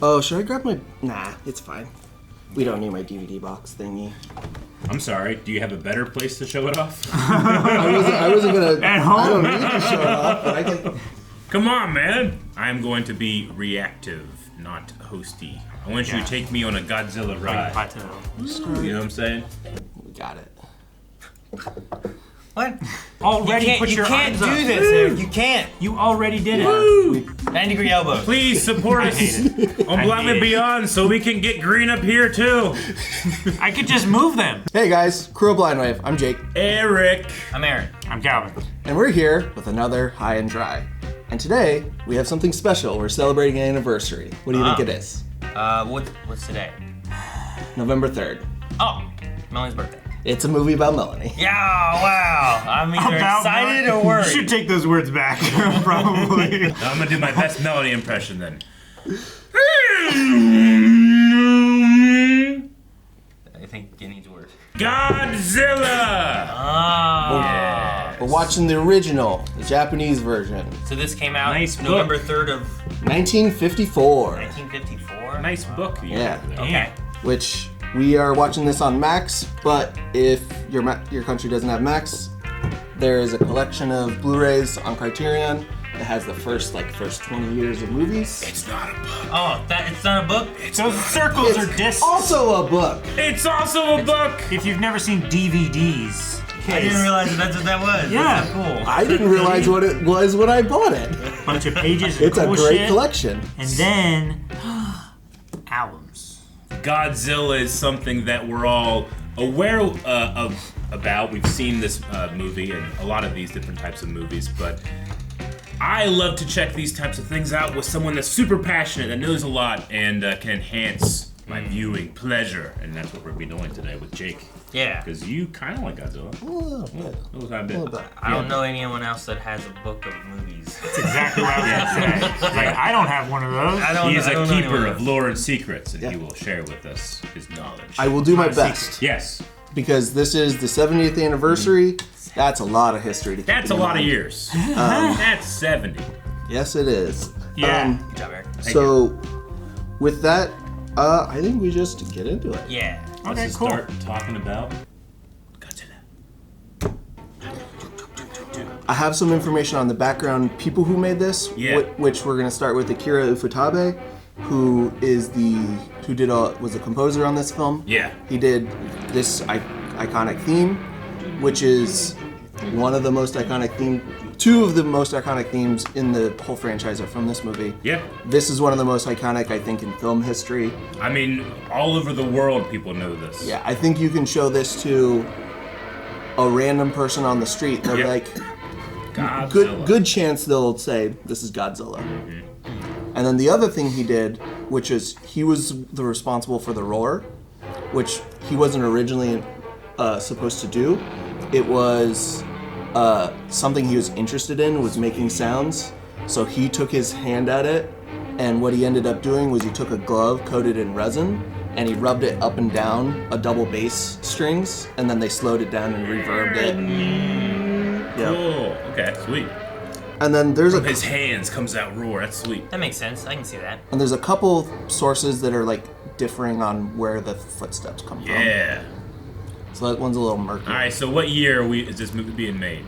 Oh, should I grab my... Nah, it's fine. We don't need my DVD box thingy. I'm sorry, do you have a better place to show it off? I wasn't gonna... At home? I don't need to show it off, but I can... Come on, man! I'm going to be reactive, not hosty. I want you to take me on a Godzilla ride. You know what I'm saying? We got it. What? Already put your arms up. You can't do this, Eric. You can't. You already did it. Woo! 90-degree elbow. Please support us on Beyond and Beyond so we can get green up here too. I could just move them. Hey guys, Crew of Blind Wave. I'm Jake. Eric. I'm Aaron. I'm Calvin. And we're here with another High and Dry. And today, we have something special. We're celebrating an anniversary. What do you think it is? What's today? November 3rd. Oh, Melanie's birthday. It's a movie about Melanie. Yeah, wow. I'm either excited or worried. You should take those words back, probably. I'm gonna do my best Melody impression then. I think it needs words. Godzilla! Oh. Yeah. We're watching the original, the Japanese version. So this came out Nice November book. 3rd of 1954. 1954? Nice book. Yeah. Okay. Which we are watching this on Max, but if your country doesn't have Max, there is a collection of Blu-rays on Criterion that has the first 20 years of movies. It's not a book. Oh, it's not a book? Those circles It's are discs. also a book. It's also a book. If you've never seen DVDs. I didn't realize that's what that was. Yeah. That's so cool. I didn't realize what it was when I bought it. Bunch of pages. It's cool a great shit. collection. And then albums. Godzilla is something that we're all aware about. We've seen this movie and a lot of these different types of movies, but I love to check these types of things out with someone that's super passionate, that knows a lot, and can enhance my viewing pleasure. And that's what we're going to be doing today with Jake. Yeah. Because you kind of like Godzilla. A little bit. A little tiny bit. I don't know anyone else that has a book of movies. That's exactly what I was going to say. Like, I don't have one of those. He is I a don't know keeper anyone of lore and secrets, and Yeah. he will share with us his knowledge. I will do my best Yes. because this is the 70th anniversary. That's a lot of history to keep That's a in lot of mind. years. That's 70. Yes, it is. Yeah. Good job, Eric. So, with that, I think we just get into it. Yeah. Let's just cool. start talking about Godzilla. I have some information on the background people who made this, Yeah. which we're going to start with Akira Ufotable, who was a composer on this film. Yeah. He did this iconic theme, which is one of the most iconic two of the most iconic themes in the whole franchise are from this movie. Yeah. This is one of the most iconic, I think, in film history. I mean, all over the world, people know this. Yeah, I think you can show this to a random person on the street. They're Yep. like, Godzilla. good chance they'll say, this is Godzilla. And then the other thing he did, which is he was the responsible for the roar, which he wasn't originally supposed to do. It was something he was interested in, was making sounds. So he took his hand at it, and what he ended up doing was he took a glove coated in resin, and he rubbed it up and down a double bass strings, and then they slowed it down and reverbed it. Yeah. Cool. Okay, sweet. And then there's His hands comes out roar. That's sweet. That makes sense. I can see that. and there's a couple sources that are differing on where the footsteps come from. Yeah. So that one's a little murky. All right, so what year is this movie being made?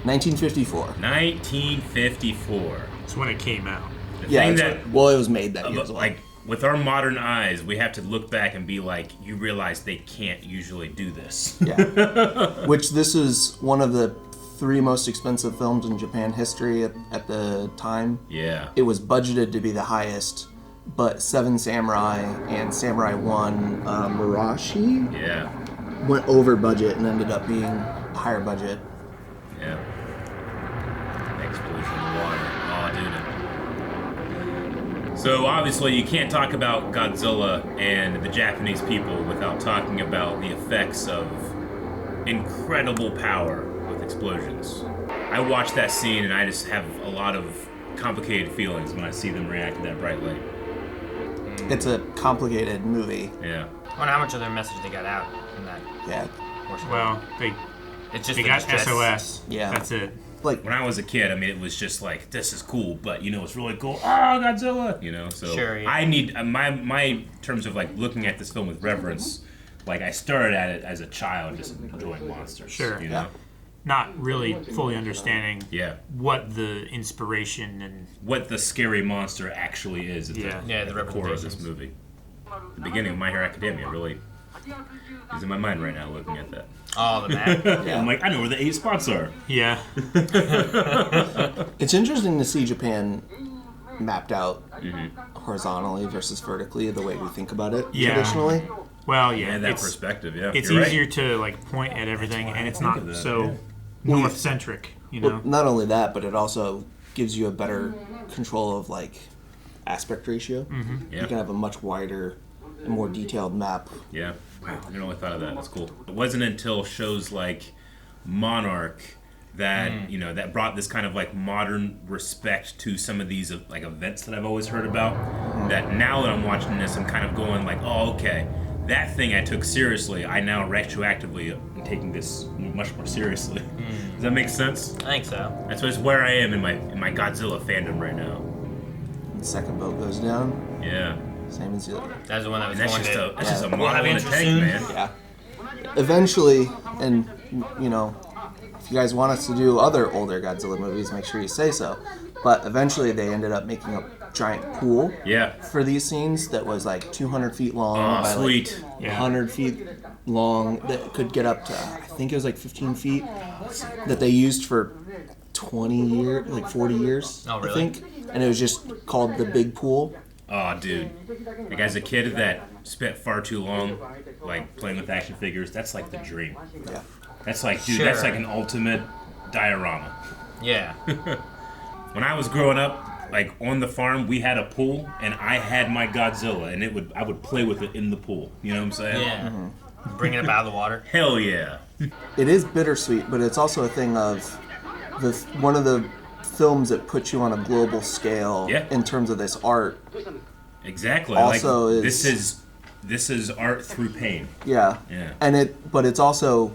1954. 1954. That's when it came out. The Yeah, thing that's that, right. Well, it was made that year as well. like, with our modern eyes, we have to look back and be like, you realize they can't usually do this. Yeah. Which this is one of the 3 most expensive films in Japan history at the time. Yeah. It was budgeted to be the highest, but Seven Samurai and Samurai 1 Murashi Yeah. went over budget and ended up being a higher budget. Yeah. Explosion in the water. Oh, dude. So obviously you can't talk about Godzilla and the Japanese people without talking about the effects of incredible power with explosions. I watch that scene and I just have a lot of complicated feelings when I see them react to that bright light. It's a complicated movie. Yeah. I wonder how much of their message they got out from that Yeah. portion. Well, It's just they got SOS. Yeah. That's it. like when I was a kid, I mean, it was just like, this is cool, but you know, it's really cool. Oh, Godzilla, you know. So Sure, yeah. I need my terms of like looking at this film with reverence. Like I started at it as a child, just enjoying monsters. Sure. You know. Not really fully understanding Yeah. what the inspiration and What the scary monster actually is at Yeah. Yeah, the the core of this representations. movie. The beginning of My Hero Academia really is in my mind right now looking at that. Oh, the map. I'm like, I know where the 8 spots are. yeah. it's interesting to see Japan mapped out horizontally versus vertically, the way we think about it Yeah. traditionally. Well, yeah. And that it's perspective, yeah. it's You're easier right. to like point at everything, and it's think not of that, so north centric. You Well, know. not only that, but it also gives you a better control of like aspect ratio. Yeah. You can have a much wider and more detailed map. Yeah, wow, I never really thought of that. That's cool. It wasn't until shows like Monarch that you know that brought this kind of like modern respect to some of these like events that I've always heard about. That now that I'm watching this, I'm kind of going like, oh, okay, that thing I took seriously, I now retroactively am taking this much more seriously. Does that make sense? I think so. That's just where I am in my Godzilla fandom right now. The second boat goes down, Yeah, same as the other. That's the one that was and that's going just to. a that's just a We'll model have in a interest tank, soon. man. Yeah. Eventually, and you know, if you guys want us to do other older Godzilla movies, make sure you say so. But eventually, they ended up making a giant pool Yeah. for these scenes that was like 200 feet long Oh, by sweet. like Yeah. 100 feet long that could get up to, I think it was like 15 feet, that they used for 20 years, like 40 years, Oh, I really? think. And it was just called the Big Pool. Oh, dude. Like, as a kid that spent far too long, like, playing with action figures, that's like the dream. Yeah. That's like, dude, Sure. that's like an ultimate diorama. Yeah. When I was growing up, like, on the farm, we had a pool, and I had my Godzilla, and I would play with it in the pool. You know what I'm saying? Yeah. Bring it up out of the water. Hell yeah. It is bittersweet, but it's also a thing of one of the films that puts you on a global scale Yeah. in terms of this art. Exactly. Also like, is- this is art through pain. Yeah. Yeah. But it's also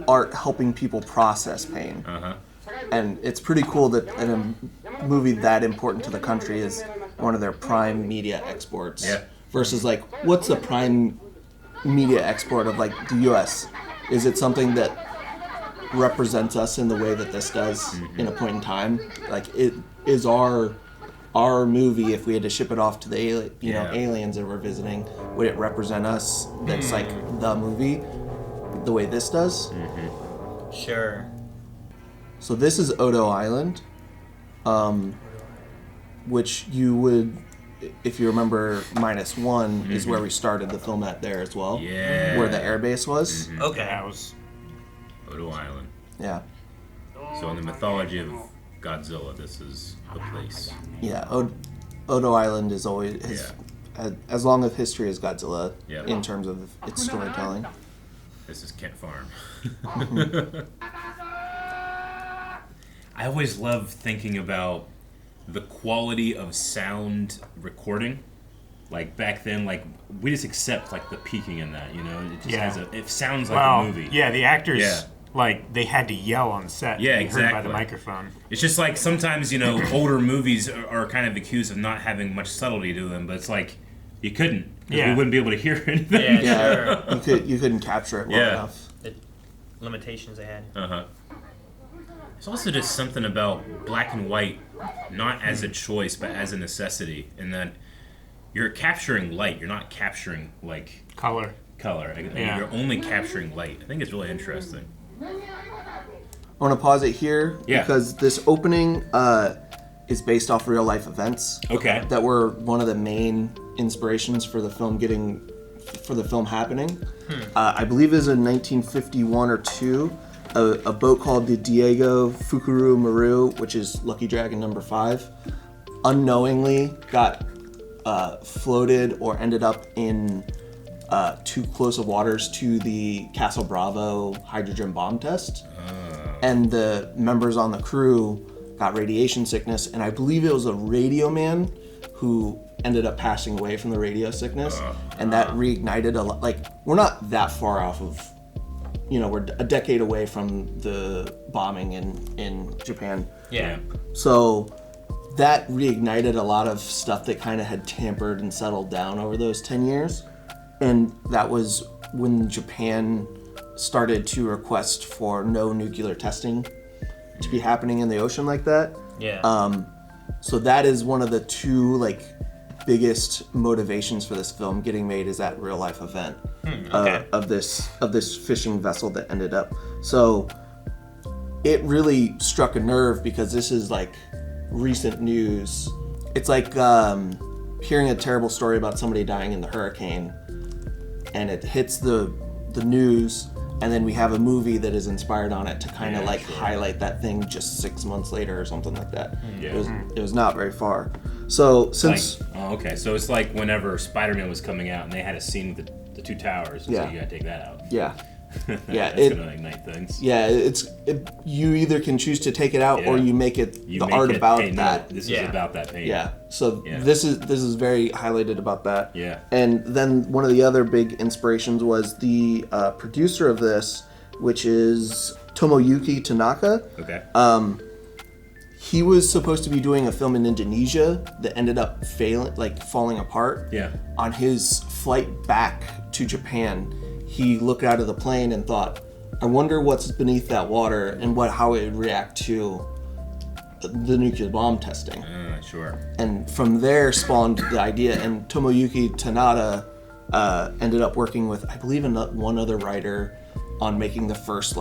art helping people process pain. Uh-huh. And it's pretty cool that in a movie that important to the country is one of their prime media exports. Yeah. Versus like, what's the prime media export of like the U.S.? Is it something that represents us in the way that this does in a point in time? Like, it is our movie. If we had to ship it off to the aliens that we're visiting, would it represent us? That's like the movie, the way this does. Sure. So this is Odo Island, which you would, if you remember, -1 is where we started the film at there as well. Yeah. Where the airbase was. Okay. That was Odo Island. Yeah. So in the mythology of Godzilla, this is a place. Yeah. Odo Island is always, as long of history as Godzilla Yeah. in terms of its storytelling. This is Kent Farm. I always love thinking about the quality of sound recording. Like back then, like we just accept like the peaking in that, you know. It just Yeah. it sounds like well, a movie. yeah. The actors Yeah. like they had to yell on set. Yeah, to be heard by exactly. the microphone. It's just like sometimes, you know, older movies are kind of accused of not having much subtlety to them, but it's like you couldn't. 'Cause Yeah. we wouldn't be able to hear anything. Yeah, Yeah. sure. You couldn't capture it well Yeah. enough. The limitations they had. Uh-huh. There's also just something about black and white, not as a choice, but as a necessity, in that you're capturing light. You're not capturing, like, Color. color. Yeah. You're only capturing light. I think it's really interesting. I want to pause it here Yeah. because this opening is based off real life events. Okay. That were one of the main inspirations for the film happening. I believe it was in 1951 or 2. A boat called the Diego Fukuru Maru, which is Lucky Dragon number 5, unknowingly got floated or ended up in too close of waters to the Castle Bravo hydrogen bomb test. And the members on the crew got radiation sickness, and I believe it was a radio man who ended up passing away from the radio sickness, and that reignited a lot. Like, we're not that far off of we're a decade away from the bombing in Japan. Yeah. So that reignited a lot of stuff that kind of had tampered and settled down over those 10 years. And that was when Japan started to request for no nuclear testing to be happening in the ocean like that. Yeah. So that is one of the two biggest motivations for this film getting made, is that real life event of this fishing vessel that ended up. So it really struck a nerve because this is recent news. It's like hearing a terrible story about somebody dying in the hurricane, and it hits the news, and then we have a movie that is inspired on it to kind of highlight that thing just 6 months later or something like that. Yeah. It was not very far. So since okay, so it's like whenever Spider-Man was coming out and they had a scene with the two towers, so you gotta take that out. Yeah. Yeah, That's gonna ignite things. Yeah, you either can choose to take it out or you make it art about that. This is about that pain. Yeah. So this is very highlighted about that. Yeah. And then one of the other big inspirations was the producer of this, which is Tomoyuki Tanaka. Okay. He was supposed to be doing a film in Indonesia that ended up falling apart. Yeah. On his flight back to Japan, he looked out of the plane and thought, I wonder what's beneath that water and how it would react to the nuclear bomb testing. Sure. And from there spawned the idea, and Tomoyuki Tanada ended up working with, I believe, one other writer on making the first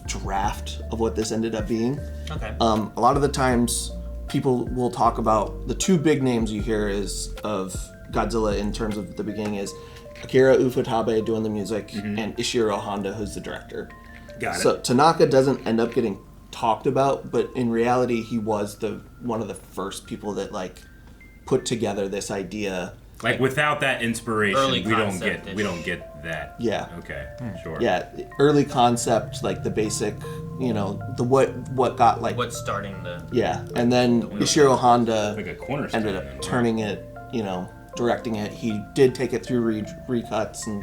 draft of what this ended up being. Okay. A lot of the times people will talk about the two big names you hear of Godzilla in terms of the beginning is Akira Ufotable doing the music and Ishiro Honda, who's the director. Got it. So Tanaka doesn't end up getting talked about, but in reality he was one of the first people that put together this idea. Without that inspiration, we don't get that. Yeah. Okay. Sure. Yeah, early concept, the basic, what got What's starting the... Yeah, and then Ishiro Honda a cornerstone ended up turning it, directing it. He did take it through recuts and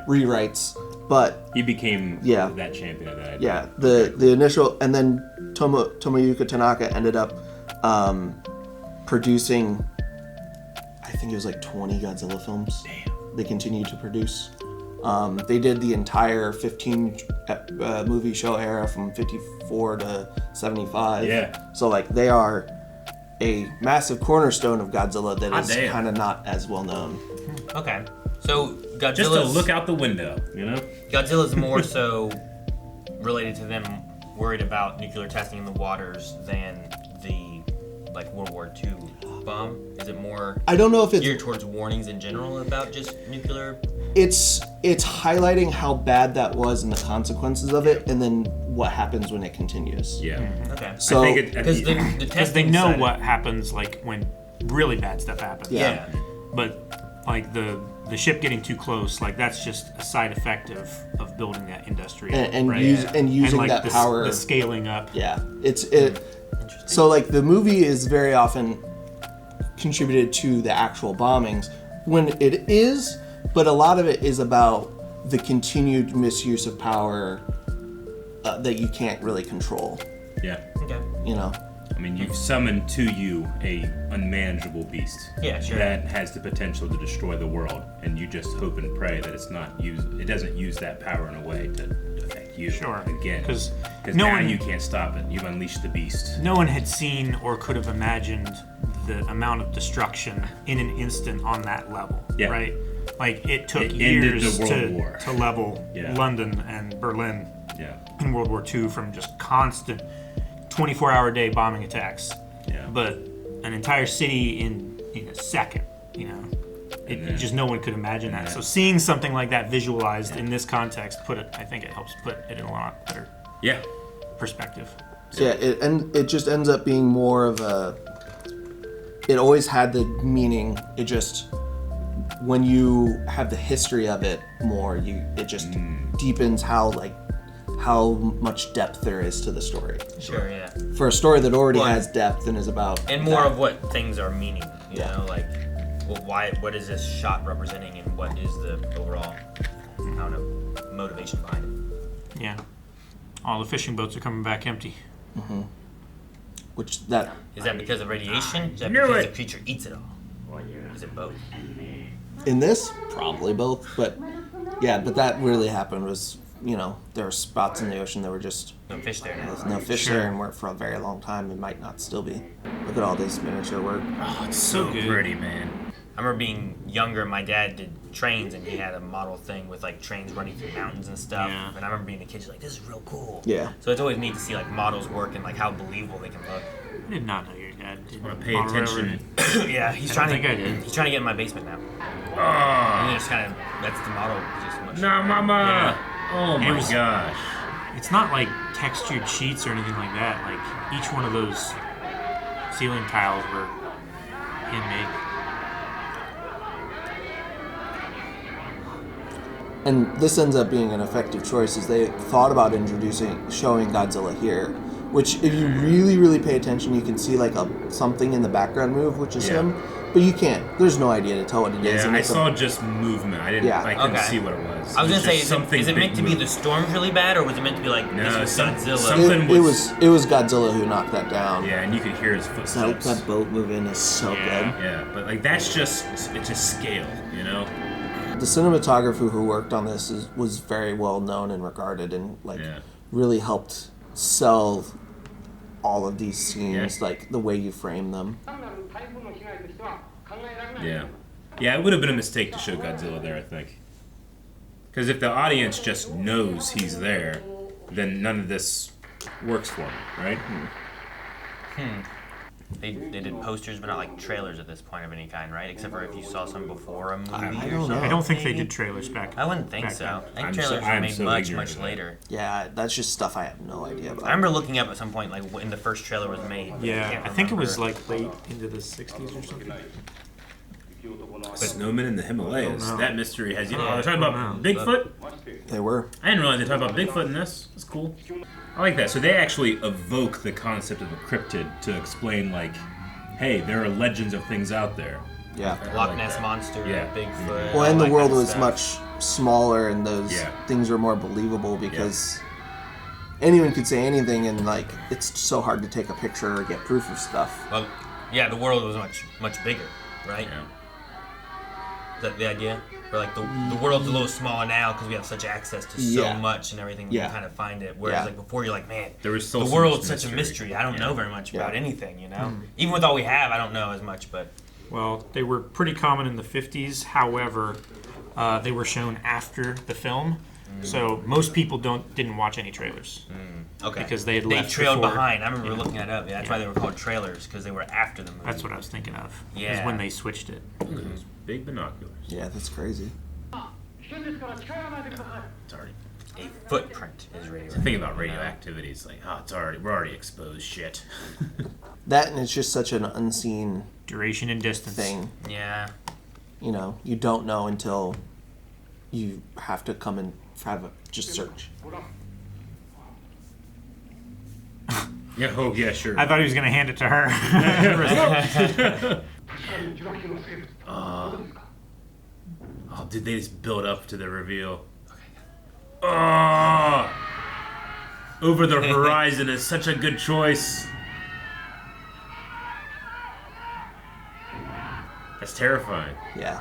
rewrites, but he became that champion of that idea. Yeah, the initial, and then Tomoyuki Tanaka ended up producing, I think it was 20 Godzilla films. Damn. They continued to produce. They did the entire 15 movie show era from 54 to 75. Yeah. So they are a massive cornerstone of Godzilla that is kind of not as well known. Okay. So Godzilla's... Just to look out the window, Godzilla's more so related to them worried about nuclear testing in the waters than the World War II bomb. Is it more... I don't know if it's geared towards warnings in general about just nuclear... It's highlighting how bad that was and the consequences of it, and then what happens when it continues. Yeah. Okay. So because because they know what happens when really bad stuff happens. Yeah. But the ship getting too close, that's just a side effect of building that industry and right? using and that power, the scaling up. Yeah. So the movie is very often contributed to the actual bombings when it is, but a lot of it is about the continued misuse of power that you can't really control. Yeah. Okay. I mean, you've summoned to you a unmanageable beast. Yeah, sure. That has the potential to destroy the world, and you just hope and pray that it doesn't use that power in a way to affect you. Sure. Again. Because you can't stop it. You've unleashed the beast. No one had seen or could have imagined the amount of destruction in an instant on that level. Yeah. Right? It took It ended years the World War. to level London and Berlin in World War II from just constant 24-hour day bombing attacks. Yeah. But an entire city in a second, just no one could imagine that. So seeing something like that visualized in this context, I think it helps put it in a lot better perspective. So it just ends up being more of it always had the meaning. It just, when you have the history of it more, it just deepens how much depth there is to the story. Sure, yeah. For a story that already has depth and is about... And more of what things are meaning, what is this shot representing and what is the overall kind of motivation behind it. Yeah. All the fishing boats are coming back empty. Which that Is that because of radiation? Is that Knew because it. the creature eats it all? Is it both? in this probably both, but yeah, but that really happened was there were spots in the ocean that were just No fish there now. there's no fish there and weren't for a very long time. It might not still be. Look at all this miniature work. Oh, it's so good. pretty, man. I remember being younger, my dad did trains, and he had a model thing with like trains running through mountains and stuff. Yeah. And I remember being a kid, just like, this is real cool. Yeah. So it's always neat to see like models work and like how believable they can look. I did not know your dad did. Want to pay model attention. railroad. Yeah, he's I trying don't to. think I did. He's trying to get in my basement now. Oh, And just kind of that's the model. Just much. nah, mama. Yeah. Oh It my was- gosh. It's not like textured sheets or anything like that. Like each one of those ceiling tiles were handmade. And this ends up being an effective choice, as they thought about showing Godzilla here, which if you really, really pay attention, you can see like something in the background move, which is Yeah. him, but you can't. There's no idea to tell what it is. Yeah, and I it's saw just movement. I didn't. Yeah. I couldn't Okay. see what it was. I was It gonna say, just is something it meant big to be the moved. storms really bad, or was it meant to be like No, this was Godzilla? something it was Godzilla who knocked that down. Yeah, and you could hear his That, footsteps. that boat moving is so Yeah. Yeah, but like that's just it's just scale, you know. good. The cinematographer who worked on this was very well known and regarded, and Yeah. really helped sell all of these scenes, Yeah. like the way you frame them. Yeah. Yeah, it would have been a mistake to show Godzilla there, I think. Because if the audience just knows he's there, then none of this works for him, right? They did posters, but not like trailers at this point of any kind, right? Except for if you saw some before a movie. I or don't something. know. I don't think they maybe? did trailers back. I wouldn't think back so. then. I think I'm trailers so- were I'm made so much, ignorant much of that. later. Yeah, that's just stuff I have no idea about. I remember looking up at some point, like when the first trailer was made. but Yeah, can't I think it was remember. like late into the 60s or something. Snowmen in the Himalayas. Oh, no. That mystery has. They're talking Oh, about no. Bigfoot. They were. I didn't realize they talked about Bigfoot in this. That's cool. I like that. So they actually evoke the concept of a cryptid to explain, like, hey, there are legends of things out there. Yeah. Loch like Ness that. Monster, Yeah. Bigfoot. Well, all and the that world kind of was stuff. much smaller, and those Yeah. things were more believable because anyone could say anything, and like it's so hard to take a picture or get proof of stuff. Well, yeah, the world was much bigger, right? Yeah. Is that the idea? Or like the world's a little smaller now because we have such access to so Yeah. much and everything. We Yeah. can kind of find it. Whereas Yeah. like before, you're like, man, There was still the so world's much such a mystery. mystery. I don't Yeah. know very much about Yeah. anything, you know. Even with all we have, I don't know as much. But Well, they were pretty common in the 50s. However, they were shown after the film, so most people didn't watch any trailers. okay, Because they had left trailed before. behind. I remember looking that up. Yeah, that's why they were called trailers because they were after the movie. That's what I was thinking of. Is Yeah. when they switched it. Look at those big binoculars. Yeah, that's crazy. It's already. A footprint is radioactive. Think about radioactivity. It's like, oh, we're already exposed. Shit. That, and it's just such an unseen Duration and distance. thing. Yeah. You don't know until you have to come and just search. Yeah. Oh, yeah. Sure. I thought he was going to hand it to her. Oh, did they just build up to the reveal? Oh, Over the Horizon is such a good choice. That's terrifying. Yeah.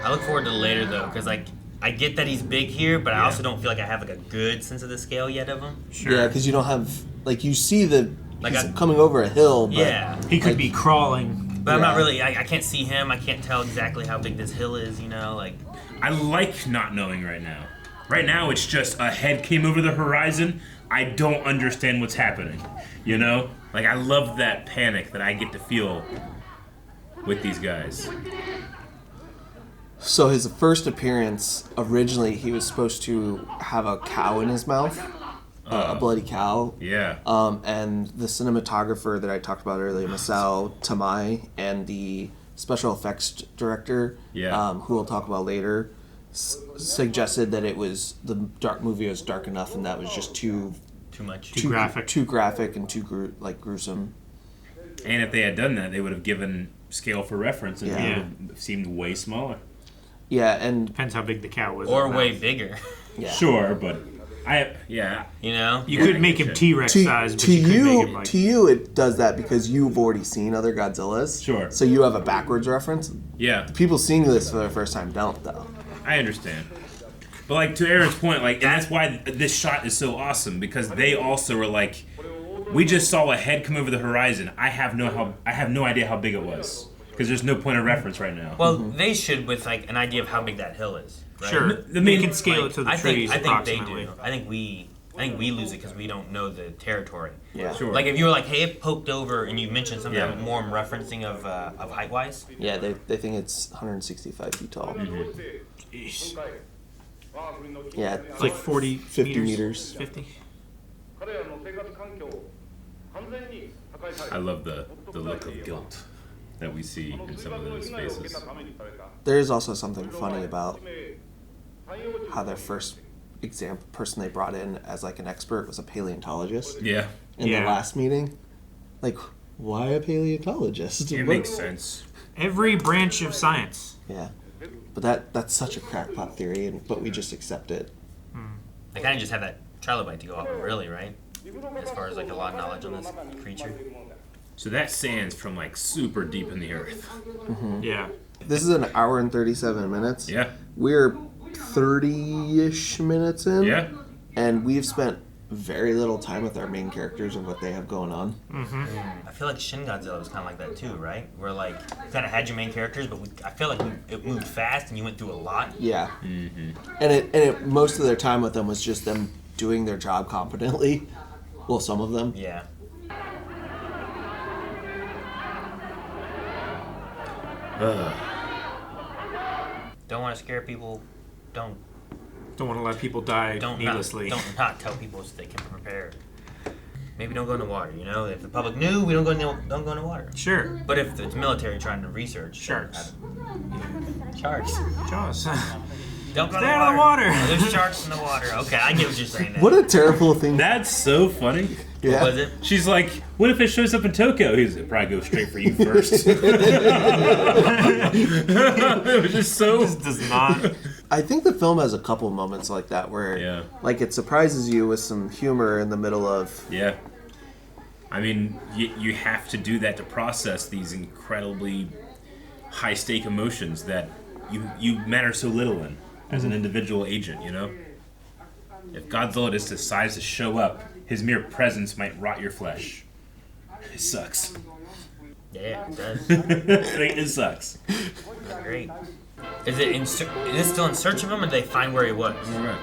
I look forward to later though, because like I get that he's big here, but I Yeah. also don't feel like I have like a good sense of the scale yet of him. Sure. Yeah, because you don't have you see Like he's I- coming over a hill, but Yeah, He could be crawling. but I'm not Yeah. really. I can't see him. I can't tell exactly how big this hill is. You know, like I like not knowing right now. Right now, it's just a head came over the horizon. I don't understand what's happening. You know? Like, I love that panic that I get to feel with these guys. So his first appearance, originally he was supposed to have a cow in his mouth, a bloody cow. Yeah. And the cinematographer that I talked about earlier, Masao Tamai, and the special effects director, Yeah. who we'll talk about later, suggested that the movie was dark enough, and that was just too too much. Too graphic. too graphic and too gruesome. And if they had done that, they would have given scale for reference, and Yeah. it would have seemed way smaller. Yeah, and Depends how big the cow was. Or way bigger. yeah. Sure, but You know? You could make him T-Rex size, but you could make him like... To you, it does that because you've already seen other Godzillas. Sure. So you have a backwards reference. yeah, People seeing this for the first time don't, though. I understand. But like to Aaron's point, like, and that's why this shot is so awesome, because they also were like, we just saw a head come over the horizon. I have no idea how big it was, because there's no point of reference right now. Well, they should with like an idea of how big that hill is. Right? Sure. I mean, they can scale it to the trees I think they approximately. do. I think we lose it because we don't know the territory. Yeah. Sure. Like if you were like, hey, it poked over, and you mentioned something Yeah. more referencing of height wise. Yeah, they think it's 165 feet tall. Eesh. Yeah, It's like 40 50 meters. 50. I love the look of guilt that we see in some of those faces. There is also something funny about how their first person they brought in as like an expert was a paleontologist Yeah, in Yeah. the last meeting. Like, why a paleontologist? it makes sense. Every branch of science. Yeah, but that's such a crackpot theory, but we just accept it. They kind of just have that trilobite to go off of, really, right? As far as like a lot of knowledge on this creature. So that sand's from like super deep in the earth. Yeah. This is an hour and 37 minutes. Yeah, We're 30-ish minutes in. yeah. And we've spent very little time with our main characters and what they have going on. I feel like Shin Godzilla was kind of like that too, right? Where like you kind of had your main characters, but I feel like it moved fast and you went through a lot. Yeah. And it most of their time with them was just them doing their job competently. Well, some of them. Yeah. Don't want to scare people. Don't Don't want to let people die needlessly. Don't not tell people so they can prepare. Maybe don't go in the water. You know, if the public knew, we don't go in the water. Sure. But if it's military trying to research Sharks. Sharks. Jaws. Don't go Stay in in the water. Oh, there's sharks in the water. Okay, I get what you're saying. Now. What a terrible thing. That's so funny. Yeah. Was it? She's like, what if it shows up in Tokyo? He's like, probably go straight for you first. It was just so... Does not. I think the film has a couple moments like that where Yeah. like it surprises you with some humor in the middle of Yeah. I mean, you have to do that to process these incredibly high-stake emotions that you matter so little in as an individual agent, you know? If Godzilla just decides to show up, his mere presence might rot your flesh. It sucks. Yeah, it does. It sucks. Great. Is it still in search of him, or did they find where he was?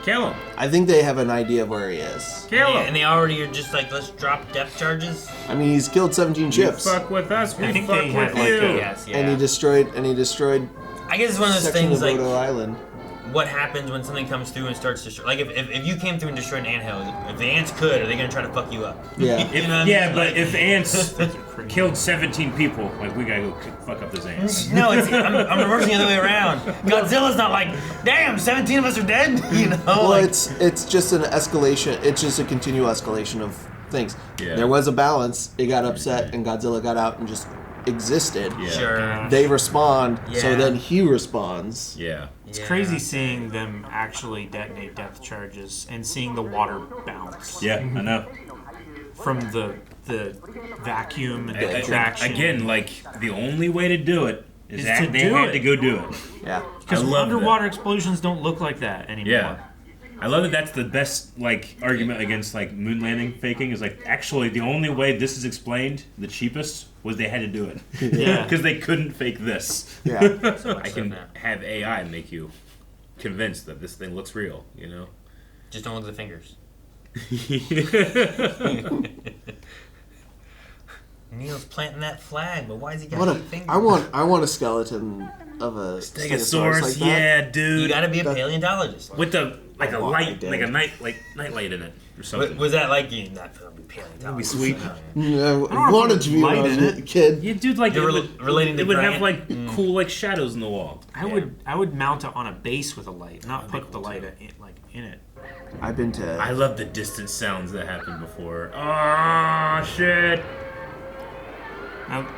Kill him. I think they have an idea of where he is. Kill him. And they already are just like, let's drop depth charges. I mean, he's killed 17 You ships. fuck with us, we I think fuck they with had, like, you. Yes, yeah. And he destroyed I guess it's one of those section things of like Odo Island. what happens when something comes through and starts to like if you came through and destroyed an anthill, if the ants could, are they gonna try to fuck you up? Yeah. If, You know what I yeah, mean? but Like- if ants killed 17 people, like, we gotta go fuck up those ants. No, I'm reversing the other way around. Godzilla's not like, damn, 17 of us are dead. You know, Well, like, it's just an escalation. It's just a continual escalation of things. Yeah. There was a balance. It got upset, and Godzilla got out and just existed. Yeah. sure. They respond, so Yeah. then he responds. Yeah. It's crazy seeing them actually detonate depth charges and seeing the water bounce Yeah, I know. from the vacuum and the And contraction. again, like, the only way to do it is Is that to they do had it. to go do it. Yeah. because I love underwater explosions don't look like that anymore. Yeah. I love that that's the best, like, argument against, like, moon landing faking is, like, actually the only way this is explained, the cheapest, was they had to do it. Yeah. Because they couldn't fake this. Yeah. I can have AI make you convinced that this thing looks real, you know? Just don't look at the fingers. Neil's planting that flag, but why is he got What 8 a, fingers? I want a skeleton of a Stegosaurus, like that. yeah, dude. You gotta be a That- paleontologist. With the, like, a want light, my like a day. night light in it, or something. Was that like you not gonna be paleontologist? That'd be sweet. No, don't I know wanted if to be when I light was in a it. kid. Yeah, dude, like, You're it would, relating to it would have, Grant? like, cool, like, shadows in the wall. I would mount it on a base with a light, not put the light in it. I've been to. I love the distant sounds that happened before. Oh, shit.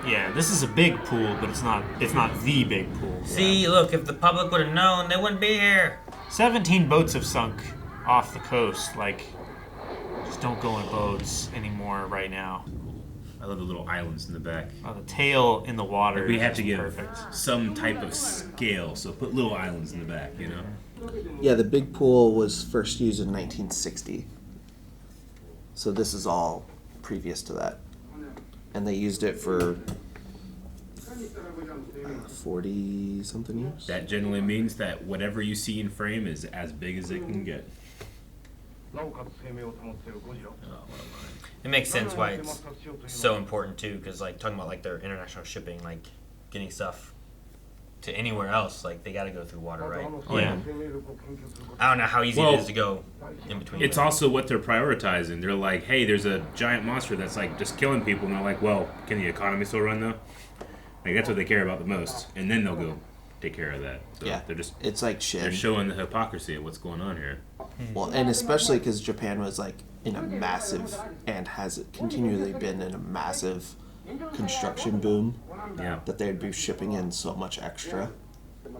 Yeah, this is a big pool, but it's not the big pool. See, look, if the public would have known, they wouldn't be here. 17 boats have sunk off the coast. Like, just don't go in boats anymore right now. I love the little islands in the back. The tail in the water. We have to is give perfect. some type of scale, so put little islands in the back, you know? Yeah, the big pool was first used in 1960. So this is all previous to that. And they used it for 40 something years. That generally means that whatever you see in frame is as big as it can get. Oh, what a line. It makes sense why it's so important too, because like talking about like their international shipping, like getting stuff to anywhere else, like they got to go through water, right? Yeah. I don't know how easy it is to go in between. It's also what they're prioritizing. They're like, hey, there's a giant monster that's like just killing people, and they're like, well, can the economy still run though? Like that's what they care about the most, and then they'll go take care of that. So Yeah, they're just it's like shit. they're showing the hypocrisy of what's going on here. Well, and especially because Japan was like in a massive, and has continually been in a massive construction boom, Yeah. that they'd be shipping in so much extra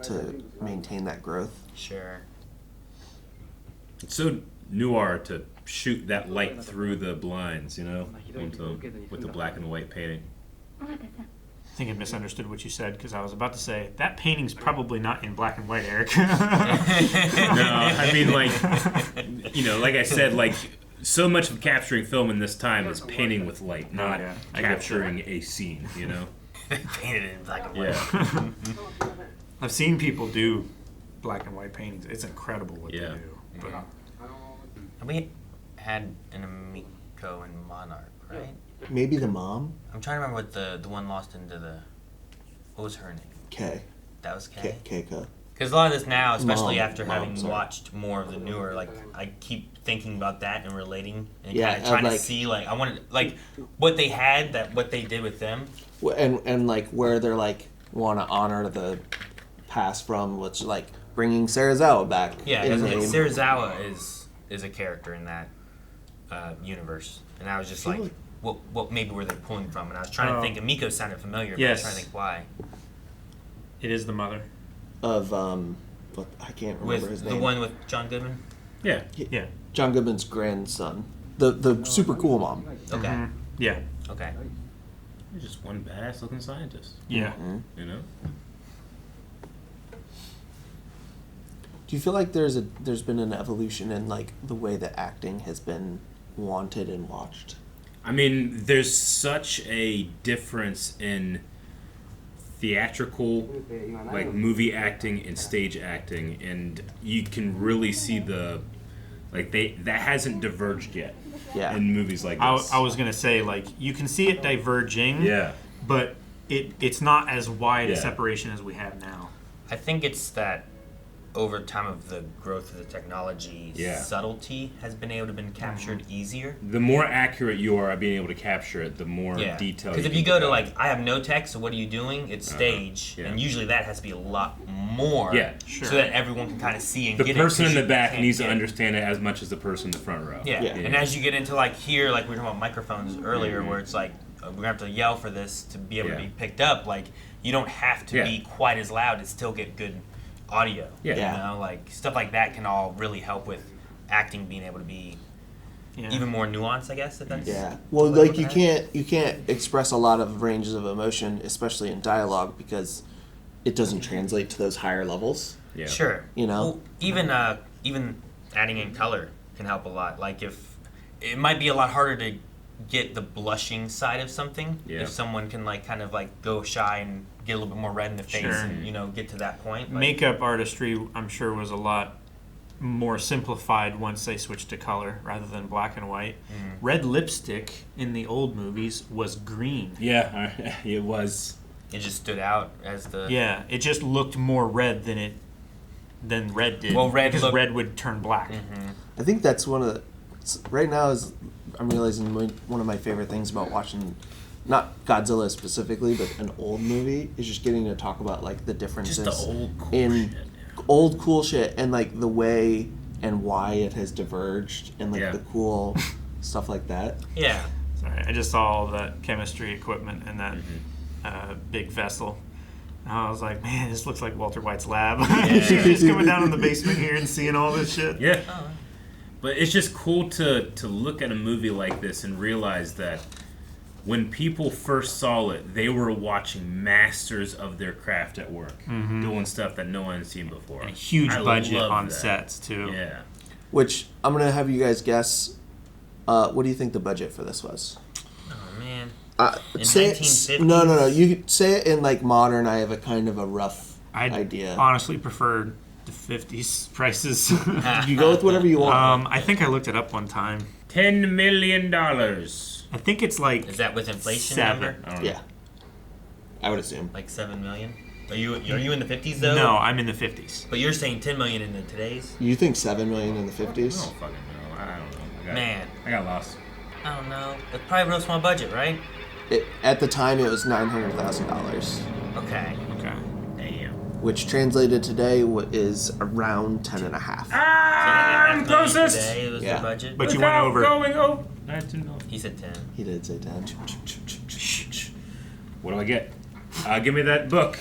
to maintain that growth. Sure. It's so noir to shoot that light through the blinds, you know, with the black and white painting. I think I misunderstood what you said because I was about to say that painting's probably not in black and white, Eric. No, I mean like, you know, like I said, like so much of capturing film in this time is painting with light, not yeah. I get capturing a scene, you know? Painted in black and white. Yeah. I've seen people do black and white paintings. It's incredible what Yeah. they do. But, And we had an Amico and Monarch, right? Maybe the mom? I'm trying to remember what the one lost into the. What was her name? K. That was Kay. Keiko. Because a lot of this now, especially Mom. after Mom, having sorry. watched more of the newer, like I keep thinking about that and relating and Yeah, kind of trying to like- see, like I wanted, like what they had, that what they did with them. And like where they're like want to honor the past from, which like bringing Sarazawa back. Yeah, in because the- Sarazawa is a character in that universe, and I was just like, what maybe were they pulling from? And I was trying to think. Amiko sounded familiar, but I was Yes. trying to think why. it is the mother. of but I can't remember his With name. the one with John Goodman. Yeah. Yeah. John Goodman's grandson. The super cool mom. Okay. Mhm. Yeah. Okay. You're just one badass looking scientist, Yeah. you know? Do you feel like there's been an evolution in like the way that acting has been wanted and watched? I mean, there's such a difference in theatrical, like movie acting and stage acting, and you can really see the, like that hasn't diverged yet. Yeah. In movies like I this. was gonna say like you can see it diverging. Yeah. But it's not as wide a Yeah. separation as we have now. I think it's that over time of the growth of the technology, Yeah. subtlety has been able to been captured easier. The more accurate you are at being able to capture it, the more Yeah. detail. Because if you go to like, I have no text, so what are you doing? It's stage, Yeah. and usually that has to be a lot more. Yeah. Sure. So that everyone can kind of see and the get person it. in 'cause the you back can't needs to get- understand it as much as the person in the front row. Yeah. Yeah. And as you get into like here, like we were talking about microphones earlier, Mhm. where it's like we're gonna have to yell for this to be able Yeah. to be picked up. Like you don't have to Yeah. be quite as loud to still get good audio. Yeah. Yeah. You know, like stuff like that can all really help with acting being able to be Yeah. even more nuanced. I guess if that's Yeah. Well, the way to like look you at it. can't express a lot of ranges of emotion, especially in dialogue, because it doesn't translate to those higher levels. Yeah. Sure. You know? Well, even adding in color can help a lot. Like if it might be a lot harder to get the blushing side of something Yeah. if someone can like kind of like go shy and get a little bit more red in the face Sure. and get to that point. But Makeup artistry, I'm sure, was a lot more simplified once they switched to color rather than black and white. Red lipstick in the old movies was green. Yeah, it was. it just stood out as the Yeah, it just looked more red than red did. Well, red because looked- red would turn black. I think that's one of the right now is I'm realizing one of my favorite things about watching not Godzilla specifically, but an old movie is just getting to talk about like the differences Just the old cool in shit. old cool shit and like the way and why it has diverged and like Yeah. the cool stuff like that. Yeah. Right. I just saw all the chemistry equipment in that big vessel. And I was like, man, this looks like Walter White's lab. Just coming down in the basement here and seeing all this shit. Yeah. But it's just cool to look at a movie like this and realize that when people first saw it, they were watching masters of their craft at work, doing stuff that no one had seen before. And a huge budget on that. sets, too. Yeah. Which, I'm going to have you guys guess, what do you think the budget for this was? Oh, man. In Say 1950s? No. You say it in, like, modern. I have a kind of a rough idea. Honestly prefer the 50s prices. You go with whatever you want. I think I looked it up one time. $10 million. I think it's like... Is that with inflation 7. number? I don't know. Yeah. I would assume. Like 7 million? Are you in the 50s, though? No, I'm in the 50s. But you're saying 10 million in the today's? You think 7 million in the 50s? I don't fucking know. I don't know. Man. I got lost. I don't know. It's probably a real small budget, right? At the time, it was $900,000, Okay. Okay. Damn. which translated today is around 10 and a half. I'm closest. Today was Yeah. the budget. But you went over. Going over. I didn't know. He said 10. He did say 10. What do I get? Give me that book.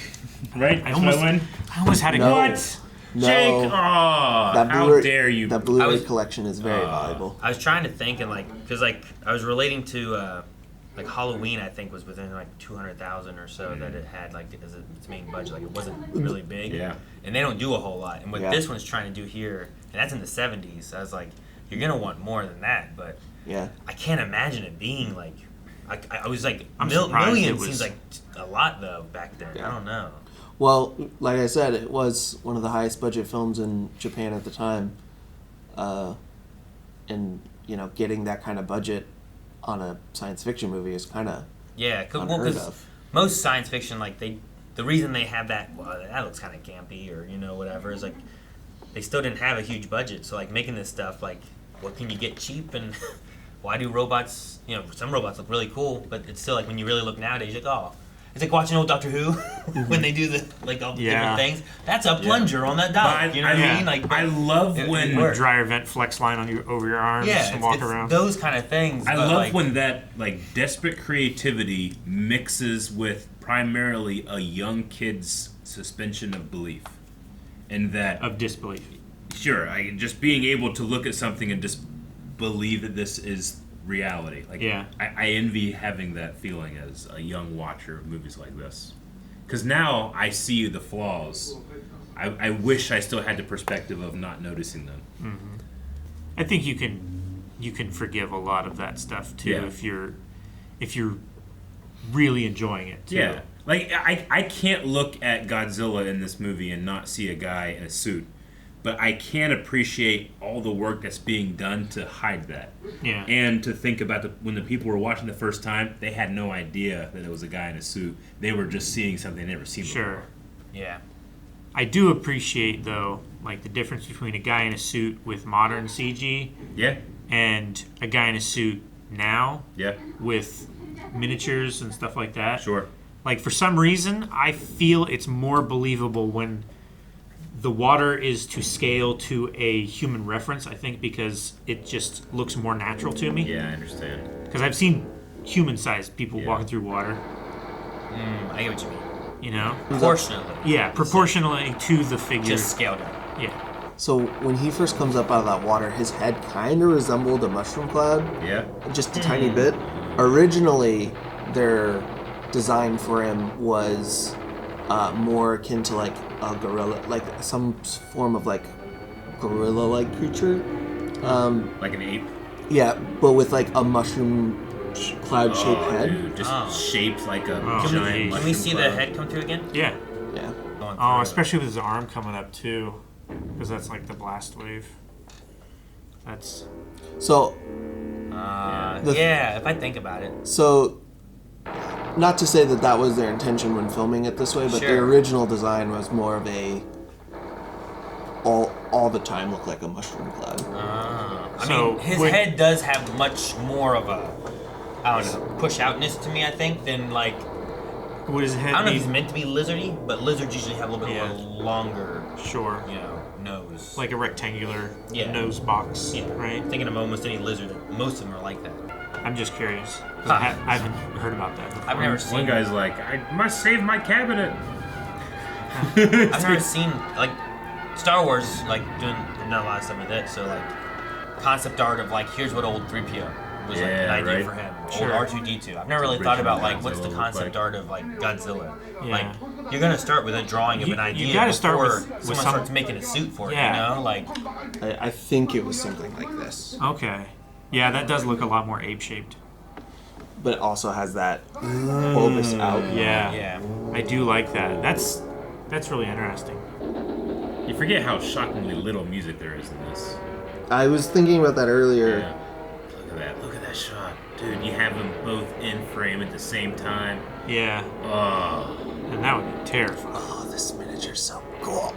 Right? I That's what I win. almost had a No. What? No. Jake, oh, That how Blu-ray- dare you? That Blu-ray I was- collection is very valuable. I was trying to think and because I was relating to like Halloween. I think was within like 200,000 or so that it had like as its main budget. Like it wasn't really big. Yeah. And they don't do a whole lot. And what Yeah. this one's trying to do here, and that's in the 70s. I was like, you're gonna want more than that, but Yeah. I can't imagine it being like. I was like I'm surprised million it was- seems like a lot though back then. Yeah. I don't know. Well, like I said, it was one of the highest budget films in Japan at the time. And, getting that kind of budget on a science fiction movie is kind of Yeah, unheard because of. most science fiction, like the reason they have that, well, that looks kind of campy or whatever, is like they still didn't have a huge budget. So like making this stuff, like what can you get cheap and why do robots? Some robots look really cool, but it's still like when you really look nowadays, you're like, oh, it's like watching old Doctor Who when they do the all the different things. That's a plunger on that dock. You know what I mean? Like I love when works. dryer vent flex line over your arms and walk it's around. those kind of things. I but, love like, when that desperate creativity mixes with primarily a young kid's suspension of belief, and that of disbelief. sure, just being able to look at something and just believe that this is reality. I envy having that feeling as a young watcher of movies like this, because now I see the flaws. I wish I still had the perspective of not noticing them. Mm-hmm. I think you can forgive a lot of that stuff too if you're really enjoying it too. Yeah, like I can't look at Godzilla in this movie and not see a guy in a suit, but I can appreciate all the work that's being done to hide that. Yeah. And to think about when the people were watching the first time, they had no idea that it was a guy in a suit. They were just seeing something they'd never seen before. Sure. Yeah. I do appreciate though, like the difference between a guy in a suit with modern CG Yeah. and a guy in a suit now Yeah. with miniatures and stuff like that. Sure. Like for some reason, I feel it's more believable when the water is to scale to a human reference, I think, because it just looks more natural to me. Yeah, I understand. Because I've seen human-sized people Yeah. walking through water, I get what you mean. Proportionally. Yeah, proportionally to the figure. Just scaled it. Yeah. So when he first comes up out of that water, his head kind of resembled a mushroom cloud, Yeah. just a tiny bit. Originally, their design for him was more akin to like a gorilla, like some form of like gorilla-like creature. Like an ape. Yeah, but with like a mushroom cloud-shaped head. Dude, just shaped like a Oh, giant geez. Can mushroom we see the cloud. head come through again? Yeah. Yeah. Going Oh, through. especially with his arm coming up too, because that's like the blast wave. That's So The- yeah, if I think about it. So, not to say that that was their intention when filming it this way, but the Sure. original design was more of a all the time look like a mushroom cloud. I So, mean, his when- head does have much more of a, I don't know, push outness to me, I think, than like, what his head I don't know if need- he's meant to be lizardy, but lizards usually have a little bit Yeah. more longer, Sure. nose. Like a rectangular Yeah. nose box, Yeah. right? Thinking of almost any lizard, most of them are like that. I'm just curious. I haven't heard about that before. I've never seen. One guy's like, I must save my cabinet. I've never seen like Star Wars like doing a lot of stuff with it. So like concept art of like here's what old 3PO was like an idea for him. Sure. Old R2D2. I've never really thought about like what's the concept art of like Godzilla. Yeah. Like you're gonna start with a drawing of an idea you gotta start before with someone starts making a suit for it. You know, like I think it was something like this, Okay. Yeah, that does look a lot more ape-shaped. but it also has that bulbous out. Yeah. I do like that. That's really interesting. You forget how shockingly little music there is in this. I was thinking about that earlier. Yeah. Look at that shot. Dude, you have them both in frame at the same time. Yeah. Oh. And that would be terrifying. Oh, this miniature's so cool.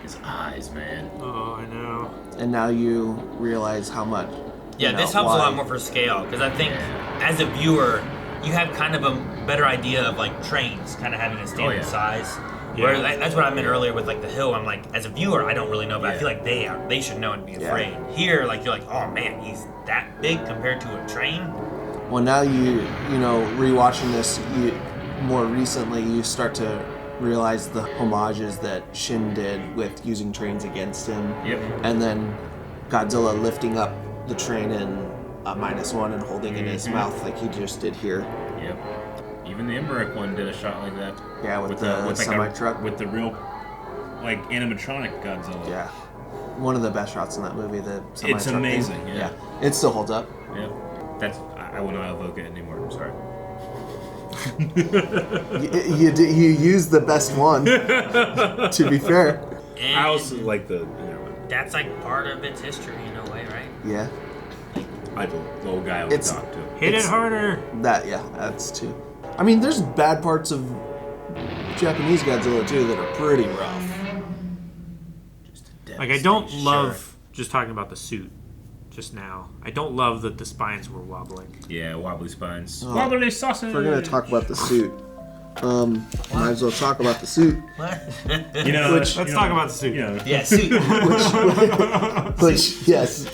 His eyes, man. Oh, I know. And now you realize how much. yeah, this helps a lot more for scale because I think as a viewer you have kind of a better idea of like trains kind of having a standard size. Yeah. Where that's what I meant earlier with like the hill. I'm like, as a viewer, I don't really know, but I feel like they should know and be afraid. Here, like you're like, oh man, he's that big compared to a train. Well, now you know, rewatching this more recently, you start to realize the homages that Shin did with using trains against him. Yep. And then Godzilla lifting up the train in a -1 and holding it in his mouth like he just did here. Yep. Even the Emmerich one did a shot like that. Yeah, with the semi-truck. With the real, like, animatronic Godzilla. Yeah. One of the best shots in that movie, the semi-truck It's thing. amazing, yeah. It still holds up. Yep. I will not evoke it anymore. I'm sorry. You used the best one, to be fair. And I also like the. that's like part of its history in a way, right? Yeah. The old guy I would It's- talk to. Hit it harder. That's too. I mean, there's bad parts of Japanese Godzilla too that are pretty rough. Like, I don't love, just talking about the suit just now, I don't love that the spines were wobbling. Yeah, wobbly spines. Oh. Wobbly sausage. We're gonna talk about the suit. Might as well talk about the suit. You know, Let's talk about the suit. You know, Yeah, suit. Which yes,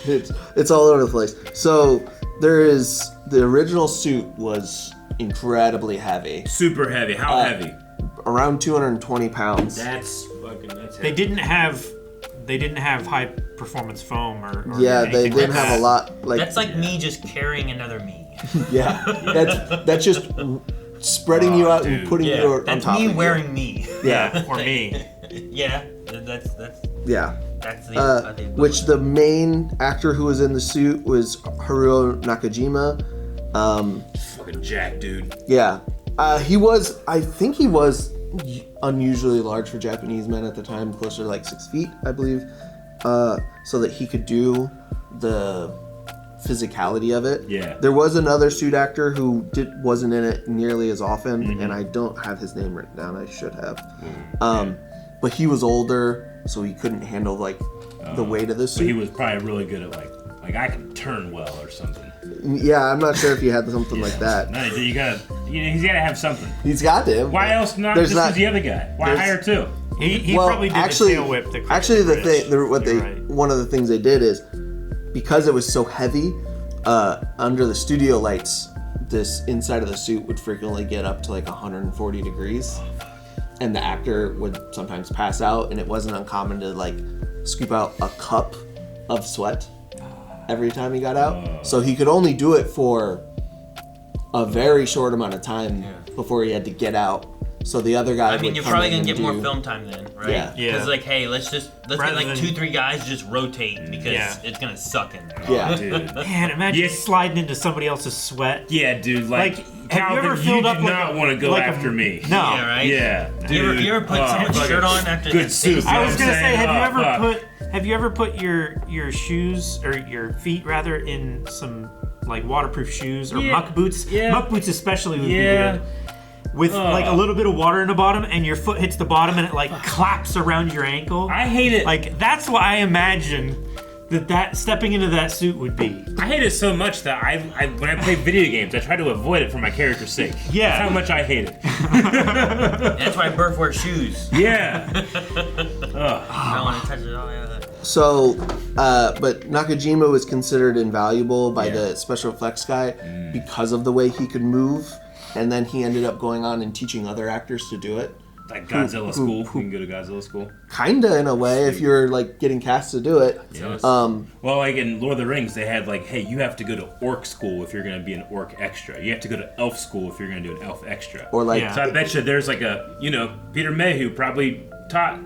it's all over the place. So there is the original suit was incredibly heavy, super heavy. How heavy? around 220 pounds. That's heavy. They didn't have high performance foam or Yeah, they anything didn't like have a that. lot. Like That's like me just carrying another me. yeah, that's just spreading you out and dude. putting you Yeah, on that's top me of you. wearing me. Yeah, Or me. Yeah, that's yeah. the Which the main actor who was in the suit was Haruo Nakajima. Fucking jack, dude. Yeah, I think he was unusually large for Japanese men at the time, closer to like 6 feet, I believe, so that he could do the physicality of it. Yeah. There was another suit actor who wasn't in it nearly as often, and I don't have his name written down. I should have. But he was older, so he couldn't handle like the weight of the So he suit. was probably really good at like I can turn well or something. Yeah, I'm not sure if he had something like that. No, he's gotta have something. He's got to. Why else not There's just not- as the other guy? Why there's- hire two? He Well, probably did actually- the tail whip. The Actually, the thing, You're right. one of the things they did is because it was so heavy, under the studio lights, this inside of the suit would frequently get up to like 140 degrees, and the actor would sometimes pass out, and it wasn't uncommon to like scoop out a cup of sweat every time he got out. So he could only do it for a very short amount of time before he had to get out. So the other guy. I mean, you're probably gonna get more film time then, right? Yeah. Yeah. Because like, hey, let's get Rather like than- 2-3 guys to just rotate because Yeah. it's gonna suck in there. Yeah. Dude. Man, imagine Yeah. sliding into somebody else's sweat. Yeah, dude. Like, Have you Calvin, ever filled you up do like not a- want to go like a- after me. No. Yeah, right? Yeah, dude. You ever put someone's fucking shirt on after good that soup? thing? I was gonna say, fuck. have you ever put your shoes or your feet rather in some like waterproof shoes or Yeah. muck boots? Yeah. Muck boots especially would Yeah. be good. With like a little bit of water in the bottom, and your foot hits the bottom, and it like claps around your ankle. I hate it. Like that's what I imagine that stepping into that suit would be. I hate it so much that I when I play video games, I try to avoid it for my character's sake. Yeah. That's how much I hate it. That's why Burf wears shoes. Yeah. I don't want to touch it all. Yeah. So, but Nakajima was considered invaluable by the special effects guy because of the way he could move, and then he ended up going on and teaching other actors to do it. Like Godzilla school. You can go to Godzilla school. Kinda, in a way, if you're like getting cast to do it. Yes. Well, like in Lord of the Rings, they had like, hey, you have to go to orc school if you're going to be an orc extra. You have to go to elf school if you're going to do an elf extra. Or like, So I bet you there's like a, Peter Mayhew probably taught,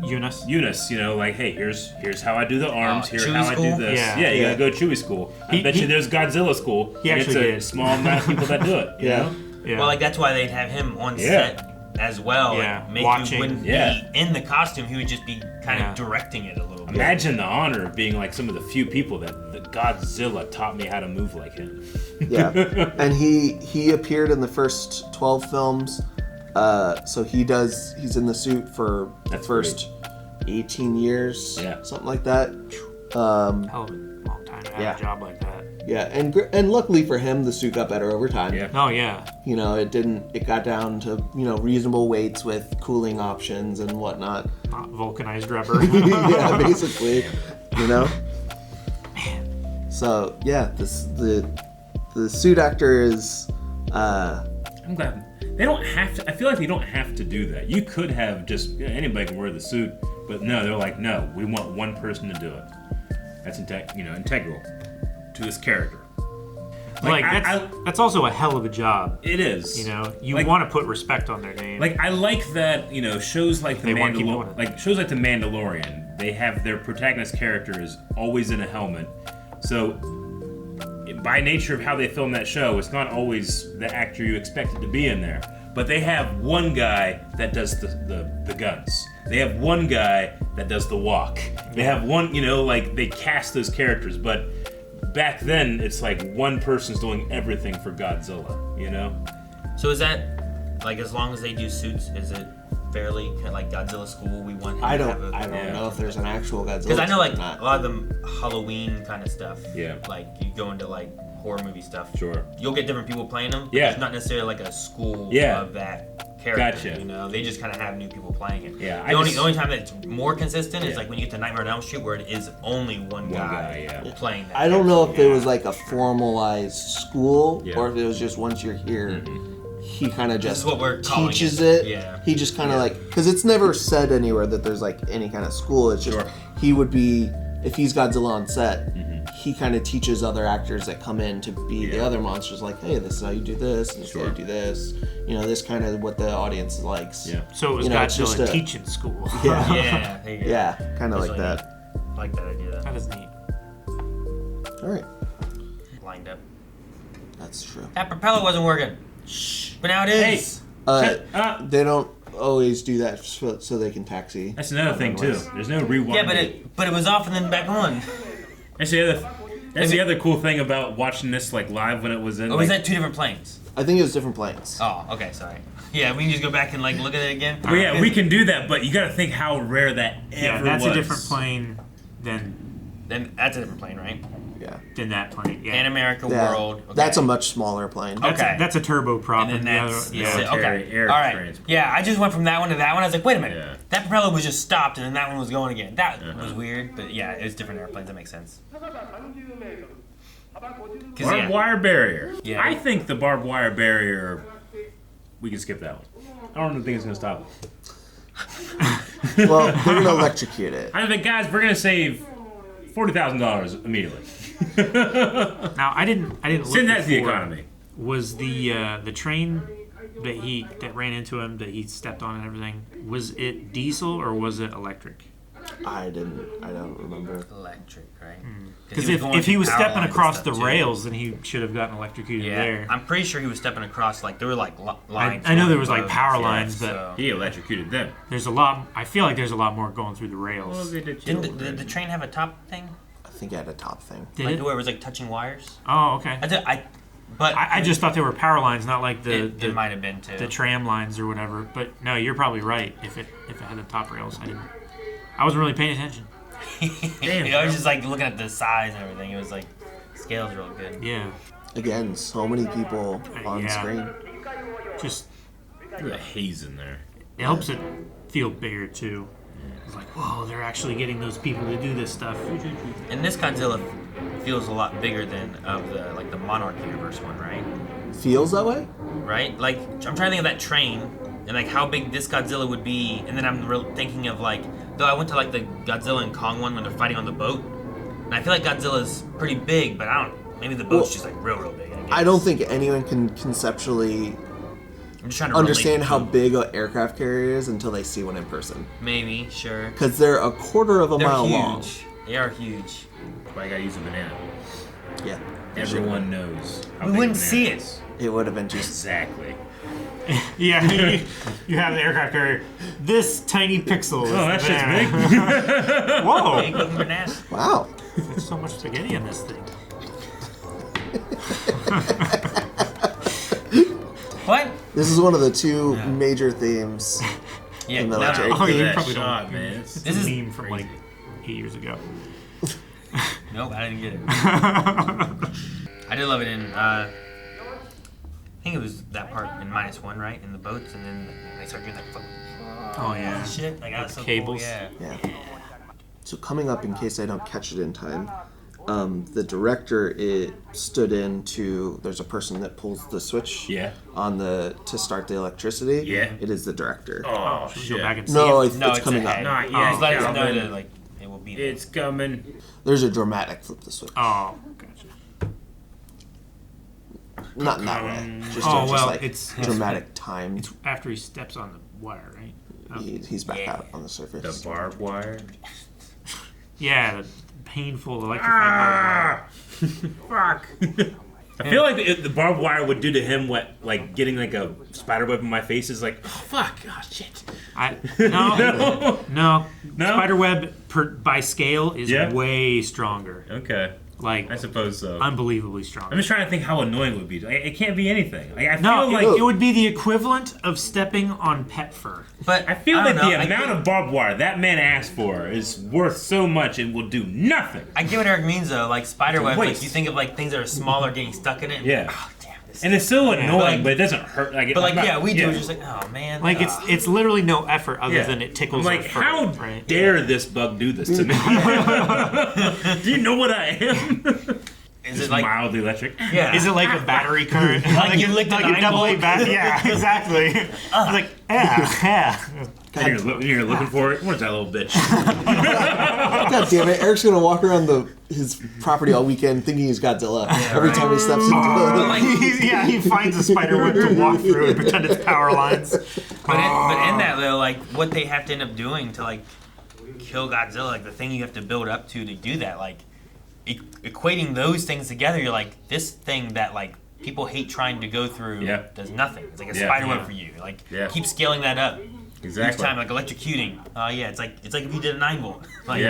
Eunice. Like, hey, here's how I do the arms, here's Chewie how I school? do this. Yeah. You gotta go Chewie school. I bet you there's Godzilla school. He and actually it's a did. small amount of people that do it. You know? Yeah. Well, like that's why they'd have him on set as well. Yeah. Like, Mayhew Watching. wouldn't be in the costume; he would just be kind of directing it a little bit. Imagine the honor of being like some of the few people that the Godzilla taught me how to move like him. yeah. And he appeared in the first 12 films. So he's in the suit for the first 18 years. Yeah. Something like that. Hell of a long time to have a job like that. Yeah, and luckily for him, the suit got better over time. Yeah. Oh yeah. It got down to, reasonable weights with cooling options and whatnot. Not vulcanized rubber. Yeah, basically, So, yeah, the suit actor is, I'm glad they don't have to. I feel like they don't have to do that. You could have just anybody can wear the suit, but no, they're like, no, we want one person to do it. That's integral to his character. Like that's also a hell of a job. It is. You want to put respect on their name. Like I like that, shows like They want to keep doing it. like shows like The Mandalorian, they have their protagonist character is always in a helmet. So by nature of how they film that show, it's not always the actor you expected to be in there. But they have one guy that does the guns. They have one guy that does the walk. They have one, they cast those characters, but back then it's like one person's doing everything for Godzilla, So is that like as long as they do suits, is it fairly kind of like Godzilla school? We want him I to don't have know if there's an actual Godzilla. because I know like or not. a lot of them Halloween kind of stuff. Yeah. Like you go into like horror movie stuff. Sure. You'll get different people playing them. But Yeah. There's not necessarily like a school Yeah. of that character. Gotcha. They just kind of have new people playing it. Yeah, The only time that it's more consistent is Yeah. like when you get to Nightmare on Elm Street, where it is only one guy playing that. I don't know if character. it was like a formalized school Yeah. or if it was just once you're here, he kind of This just is what we're calling teaches it. it. Yeah. He just kind of because it's never said anywhere that there's like any kind of school. It's just Sure. he would be, if he's Godzilla on set, he kind of teaches other actors that come in to be the other monsters like, hey, this is how you do this, and this is how you do this. This kind of what the audience likes. Yeah. So it was it's just Godzilla teaching school. Yeah. Yeah. There you go. Yeah, kind of like Just that. I like that idea. That is neat. All right, Lined up. that's true. That propeller wasn't working. Shh. But now it is. Shut up. They don't always do that so they can taxi. That's another thing too. There's no rewind. Yeah, but it was off and then back on. That's the other cool thing about watching this like live when it was in. Or was that two different planes? I think it was different planes. Oh, okay, sorry. Yeah, we can just go back and like look at it again. Well, yeah, we can do that, but you got to think how rare that Yeah, ever that's was. a different plane than Then that's a different plane, right? Yeah. that plane. Yeah. Pan America Yeah. World. Okay. That's a much smaller plane. Okay. That's a turboprop. And then that's the other, military okay. air All right. transport. Yeah, I just went from that one to that one. I was like, wait a minute. Yeah. That propeller was just stopped, and then that one was going again. That was weird, but yeah, it was different airplanes. That makes sense. Barbed wire barrier. Yeah. I think the barbed wire barrier. We can skip that one. I don't think it's gonna stop it. Well, they're gonna electrocute it. I think, guys, we're gonna save $40,000 immediately. Now I didn't look Send that to the before. economy. Was the train that ran into him that he stepped on and everything, was it diesel or was it electric? I don't remember. Electric, right? Because if he was stepping across the rails, then he should have gotten electrocuted there. I'm pretty sure he was stepping across like there were like lines. I know there was like above, power yeah, lines, but so- He electrocuted them. there's a lot. I feel like there's a lot more going through the rails. Did the train have a top thing? I think it had a top thing. Did Like it? where it was like touching wires? Oh, okay. I I just thought they were power lines, not like it might have been too. the tram lines or whatever. But no, you're probably right. If it had the top rails, I wasn't really paying attention. Damn, I was just like looking at the size and everything. It was like scale's real good. Yeah, Again, so many people on Yeah. screen. just There's a haze in there. It helps it feel bigger too. It's like, whoa, they're actually getting those people to do this stuff. And this Godzilla feels a lot bigger than of the Monarch universe one, right? Feels that way? Right? Like, I'm trying to think of that train and like how big this Godzilla would be, and then I'm thinking of like, though I went to like the Godzilla and Kong one when they're fighting on the boat, and I feel like Godzilla's pretty big, but I don't. Maybe the boat's just like real big. I don't think anyone can conceptually I'm just trying to understand how big an aircraft carrier is until they see one in person. Maybe, sure. Because they're a quarter of a mile long. They are huge. Why I gotta use a banana? Yeah. Everyone knows. How We big wouldn't a see banana it. is. It would have been just... Exactly. Yeah, you have the aircraft carrier. This tiny pixel. Oh, that shit's big. Whoa! Big looking banana. Wow. There's so much spaghetti in this thing. What? This is one of the two major themes Yeah, in the no, Electric. Oh, you that probably shot, don't. man. It's This a is meme from like 8 years ago. Nope, I didn't get it. I did love it in, I think it was that part in -1, right? In the boats, and then they start doing that fucking Oh yeah. shit. Like, that's so cables. Cool, yeah. Yeah. So coming up, in case I don't catch it in time, the director stood in to. There's a person that pulls the switch. Yeah. To start the electricity. Yeah. It is the director. Oh, Should we shit. go back and see No, it? it's coming up. ahead. Not yet, Just let us know Calvin. that, like, it will be there. It's coming. There's a dramatic flip the switch. Oh, gotcha. Not in that way. Just, Oh, just well, like it's dramatic time. after he steps on the wire, right? Oh. He's back out on the surface. The barbed wire. Yeah, the painful electrifying barbed wire. Fuck. I feel like the barbed wire would do to him what, like, getting like a spider web in my face is like, oh, fuck, oh, shit. No. No? Spiderweb by scale is way stronger. Okay. Like, I suppose so. unbelievably stronger. I'm just trying to think how annoying it would be. It can't be anything. Like, I feel No, like it would be the equivalent of stepping on pet fur. But I feel I like don't the know, amount of barbed wire that man asked for is worth so much and will do nothing. I get what Eric means though. Like spiderweb, like waste. you think of like things that are smaller getting stuck in it. Yeah. Oh, damn this. And it's so annoying, like- but it doesn't hurt. Like, But like, I'm not- yeah, we do. It's just like, oh man. Like, it's literally no effort other Yeah. than it tickles I'm like, our fur, how right? dare this bug do this to me? Do you know what I am? Is Just it like? mildly electric. Yeah. Is it like a battery current? Like you licked like an a double A eyeball? bat? Yeah, exactly. It's like, yeah. And you're looking for it. Where's that little bitch? God damn it! Eric's gonna walk around his property all weekend thinking he's Godzilla every time he steps into the. He finds a spider web to walk through and pretend it's power lines. But in that though, like what they have to end up doing to like kill Godzilla, like the thing you have to build up to do that, like equating those things together, you're like this thing that like people hate trying to go through does nothing. It's like a spider web for you. Like keep scaling that up. Exactly. Each time, like electrocuting. It's like if you did a 9-volt. Like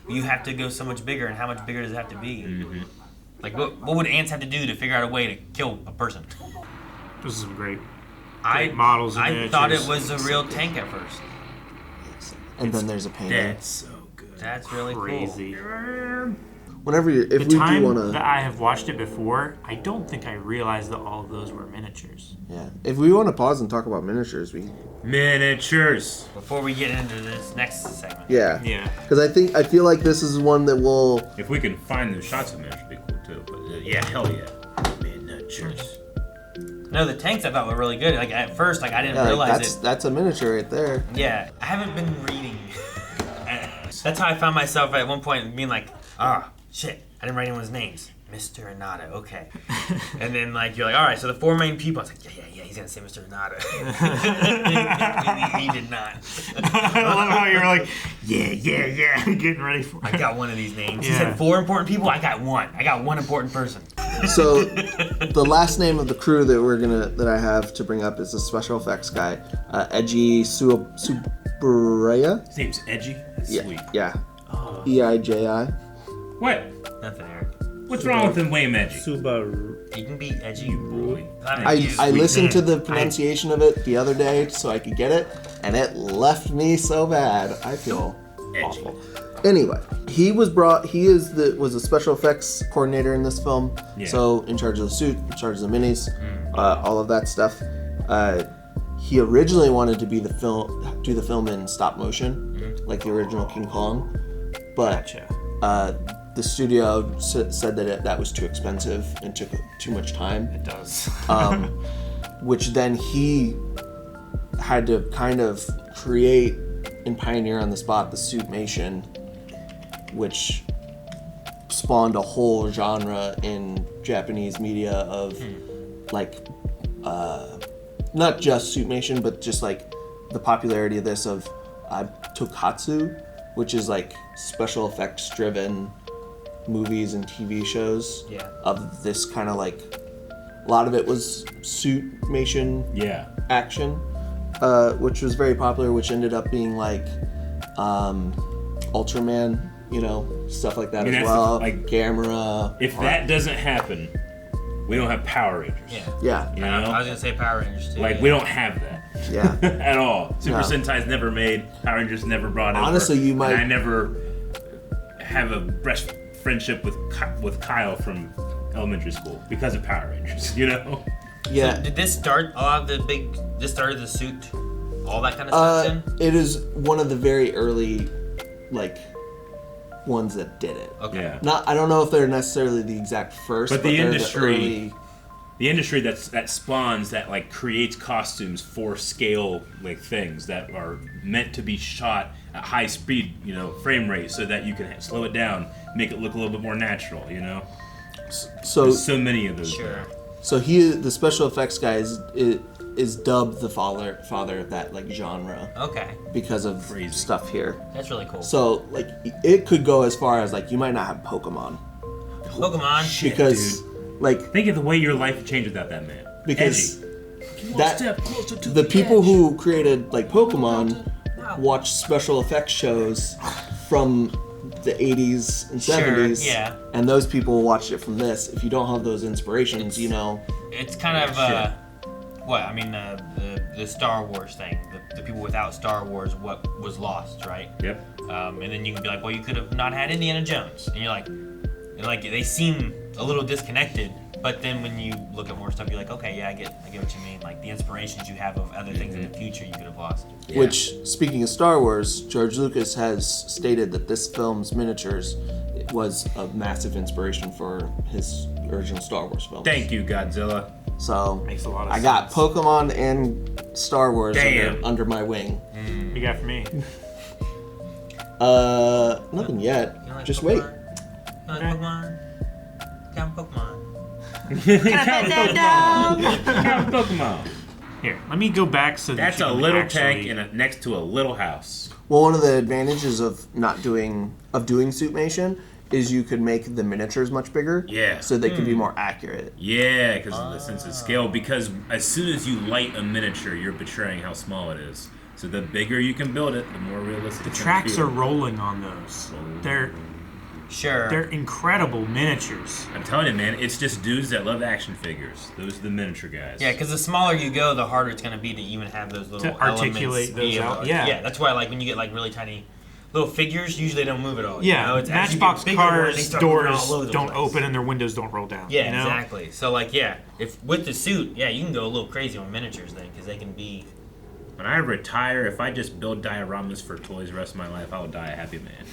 you have to go so much bigger, and how much bigger does it have to be? Mm-hmm. Like what would ants have to do to figure out a way to kill a person? This is some great I models. And thought it miniatures. was a real tank at first. And then there's a painting. That's so good. That's really Crazy. Whenever if The we do time want that to, I have watched it before, I don't think I realized that all of those were miniatures. if we want to pause and talk about miniatures, we Miniatures. Before we get into this next segment. Yeah. because I feel like this is one that will. If we can find those shots of miniatures, it'd be cool too. But hell yeah. Miniatures. No, the tanks I thought were really good. Like at first, like I didn't realize it. That's a miniature right there. Yeah, I haven't been reading. That's how I found myself at one point being like, shit, I didn't write anyone's names. Mr. Inada, okay. And then like you're like, all right, so the 4 main people. I was like, yeah, he's gonna say Mr. Inada. he did not. I love how you were like, yeah, getting ready for I it. got one of these names. He Yeah. said 4 important people. I got one. I got one important person. So the last name of the crew that I have to bring up is the special effects guy, Eiji Suburaya. His name's Edgy. That's sweet. Yeah. EIJI. What? Nothing, Eric. What's wrong with the name Edgy? Subaru. You can be edgy. Boy. I listened to the pronunciation of it the other day so I could get it, and it left me so bad. I feel awful. Anyway, he was a special effects coordinator in this film. So in charge of the suit, in charge of the minis, all of that stuff. he originally wanted to do the film in stop motion, like the original King Kong, but the studio said that that was too expensive and took too much time. It does. Which then he had to kind of create and pioneer on the spot the suitmation, which spawned a whole genre in Japanese media of like not just suitmation, but just like the popularity of this of tokatsu, which is like special effects driven movies and TV shows of this kind of like, a lot of it was suitmation action, which was very popular, which ended up being like Ultraman, you know, stuff like that as well. Like Gamera. If that doesn't happen, we don't have Power Rangers. Yeah. You know? I was gonna say Power Rangers too. Like we don't have that. Yeah. At all. Super Sentai's never made. Power Rangers never brought over. Honestly, you might. And I never have a best friendship with Kyle from elementary school because of Power Rangers. You know. Yeah. So did this start a lot of the big? This started the suit, all that kind of stuff. Then it is one of the very early, like, ones that did it. Okay. Yeah. I don't know if they're necessarily the exact first, but the they're industry, the industry that spawns, that like creates costumes for scale like things that are meant to be shot at high speed, you know, frame rate, so that you can slow it down, make it look a little bit more natural, you know. So there's so many of those. Sure. So the special effects guy is dubbed the father of that like genre. Okay. Because of stuff here. That's really cool. So like it could go as far as like you might not have Pokemon. Shit, because dude. Like think of the way your life would change without that man. Because that step closer to the people who created like Pokemon watched special effects shows from the 80s and 70s, and those people watched it from this. If you don't have those inspirations, you know, it's kind of what I mean, the Star Wars thing. The people without Star Wars, what was lost, right? Yep. And then you can be like, well, you could have not had Indiana Jones, and you're like, they seem a little disconnected. But then when you look at more stuff, you're like, okay, yeah, I get what you mean. Like the inspirations you have of other things in the future you could have lost. Yeah. Which, speaking of Star Wars, George Lucas has stated that this film's miniatures was a massive inspiration for his original Star Wars films. Thank you, Godzilla. So makes a lot of I got Pokemon and Star Wars under my wing. What you got for me? Nothing yet. Like just Pokemon? wait. You like Pokemon? Count Pokemon. Count Pokemon. Here, let me go back so that's a little tank next to a little house. Well, one of the advantages of doing suitmation is you could make the miniatures much bigger. Yeah. So they can be more accurate. Yeah, because of the sense of scale. Because as soon as you light a miniature, you're betraying how small it is. So the bigger you can build it, the more realistic. The tracks are rolling on those. They're incredible miniatures. I'm telling you, man, it's just dudes that love action figures. Those are the miniature guys. Yeah, because the smaller you go, the harder it's going to be to even have those little articulate those out. Yeah, that's why like when you get like really tiny little figures, usually they don't move at all. Yeah, you know? It's Matchbox cars doors don't place. open and their windows don't roll down. Yeah, you know? exactly. So like, if with the suit, you can go a little crazy on miniatures then, because they can be. When I retire, if I just build dioramas for toys the rest of my life, I'll die a happy man.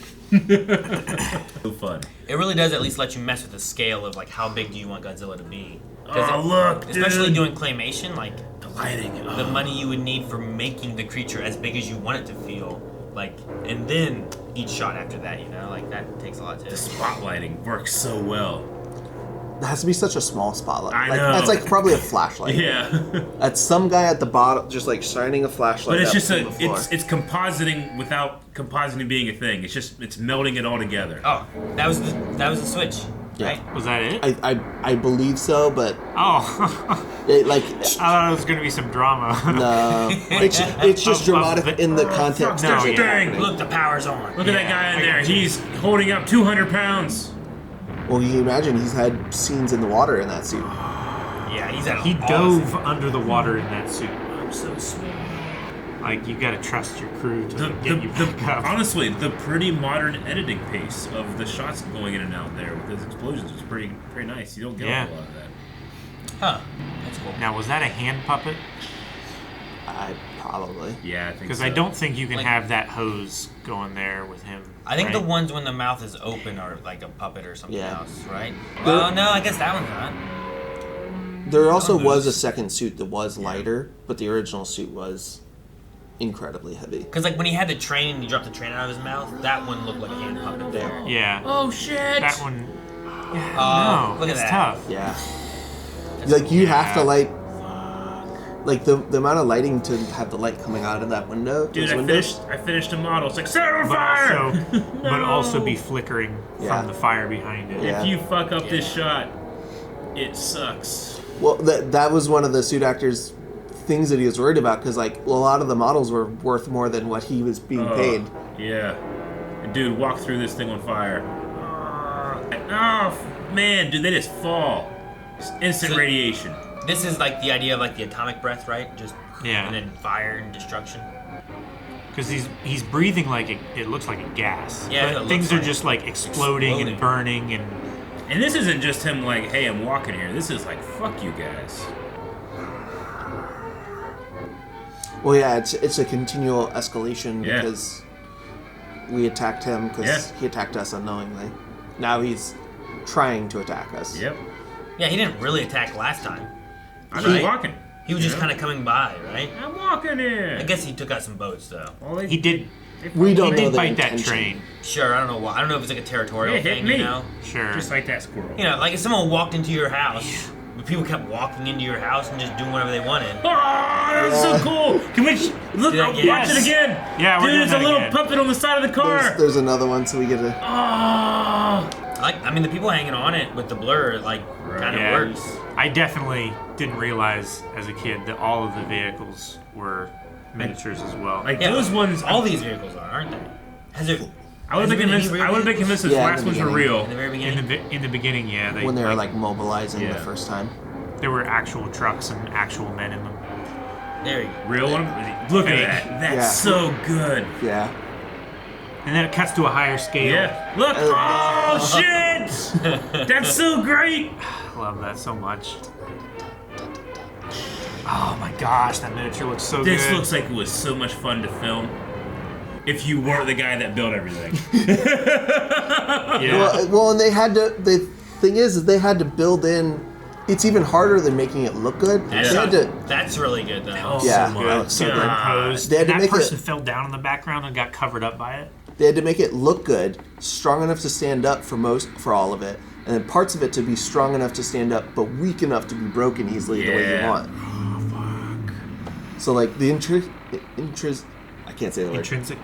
So fun. It really does at least let you mess with the scale of like how big do you want Godzilla to be. Look, especially dude. doing claymation, like the lighting, the money you would need for making the creature as big as you want it to feel, like, and then each shot after that, you know, like that takes a lot too. The spotlighting works so well. It has to be such a small spotlight. I know. That's like probably a flashlight. Yeah. That's some guy at the bottom just like shining a flashlight. But it's just it's compositing without compositing being a thing. It's melding it all together. Oh, that was the switch. Yeah. Right? Was that it? I believe so, but I thought it was gonna be some drama. No, it's just dramatic in the context of it. Dang. Look, the power's on. Look at that guy in there. He's holding up 200 pounds. Well, you can imagine he's had scenes in the water in that suit. Yeah, he dove under the water in that suit. I'm so small. Like, you gotta trust your crew to get you back up. Honestly, the pretty modern editing pace of the shots going in and out there with those explosions is pretty nice. You don't get a lot of that. Huh. That's cool. Now, was that a hand puppet? Probably. Yeah, I think Because so. I don't think you can Like- have that hose going there with him. I think right? the ones when the mouth is open are like a puppet or something Yeah. else, right? Well, no, I guess that one's not. There also was a those- second suit that was lighter, but the original suit was incredibly heavy. Because like when he had the train and he dropped the train out of his mouth, that one looked like a hand puppet. Yeah. Yeah. Oh shit! That one. Oh, No, look at it's that. tough. Yeah. Like you have to Yeah. light. Like the amount of lighting to have the light coming out of that window. Dude, those I windows. finished a model. It's like set it on But fire. also, but also be flickering Yeah. from the fire behind it. Yeah. If you fuck up this shot, it sucks. Well, that was one of the suit actors' things that he was worried about because like a lot of the models were worth more than what he was being paid. Yeah. And dude, walk through this thing on fire. Oh, man, dude, they just fall. Just instant So- radiation. This is like the idea of like the atomic breath, right? Just Yeah. and then fire and destruction. Because he's breathing like it looks like a gas. Yeah, it But looks things are like just like exploding and burning and. And this isn't just him like, hey, I'm walking here. This is like, fuck you guys. Well, yeah, it's a continual escalation Yeah. because we attacked him because Yeah. he attacked us unknowingly. Now he's trying to attack us. Yep. Yeah, he didn't really attack last time. I'm just Right? walking. He was just Yeah. kind of coming by, right? I'm walking here. I guess he took out some boats though. Well, they- He did. We don't He know did the bite that intention. train. Sure, I don't know why. I don't know if it's like a territorial Yeah, hit thing, me. you know? Sure. Just like that squirrel. You know, like if someone walked into your house, but people kept walking into your house and just doing whatever they wanted. Oh, that's so cool! Can we look? Do that Watch again. it again. Yeah, we're dude, doing it's a that little again. puppet on the side of the car. There's another one, so we get to. Oh, I mean, the people hanging on it with the blur, like, kind of Yeah. works. I definitely didn't realize as a kid that all of the vehicles were miniatures as well. like Yeah, those ones. All these vehicles are, aren't they? Has it? I would have been convinced. I would have been convinced those Yeah, in last the ones were beginning. real. In the very in beginning. the beginning, yeah, When they were like mobilizing Yeah. the first time. there were actual trucks and actual men in them. There you go. Real one. Look at Fake. that. That's Yeah. so good. Yeah. And then it cuts to a higher scale. Yeah. Look. Oh shit. That's so great. I love that so much. Oh my gosh, that miniature looks so This good. looks like it was so much fun to film. If you weren't the guy that built everything. yeah. Well, and they had to. The thing is they had to build in. It's even harder than making it look good. That's, They had to. that's really good, though. Yeah, so that much. looks so good. Superimposed. They had to That make person it- fell down in the background and got covered up by it. They had to make it look good, strong enough to stand up for all of it, and then parts of it to be strong enough to stand up, but weak enough to be broken easily the way you Yeah. want. So like the I can't say the word. Intrinsic.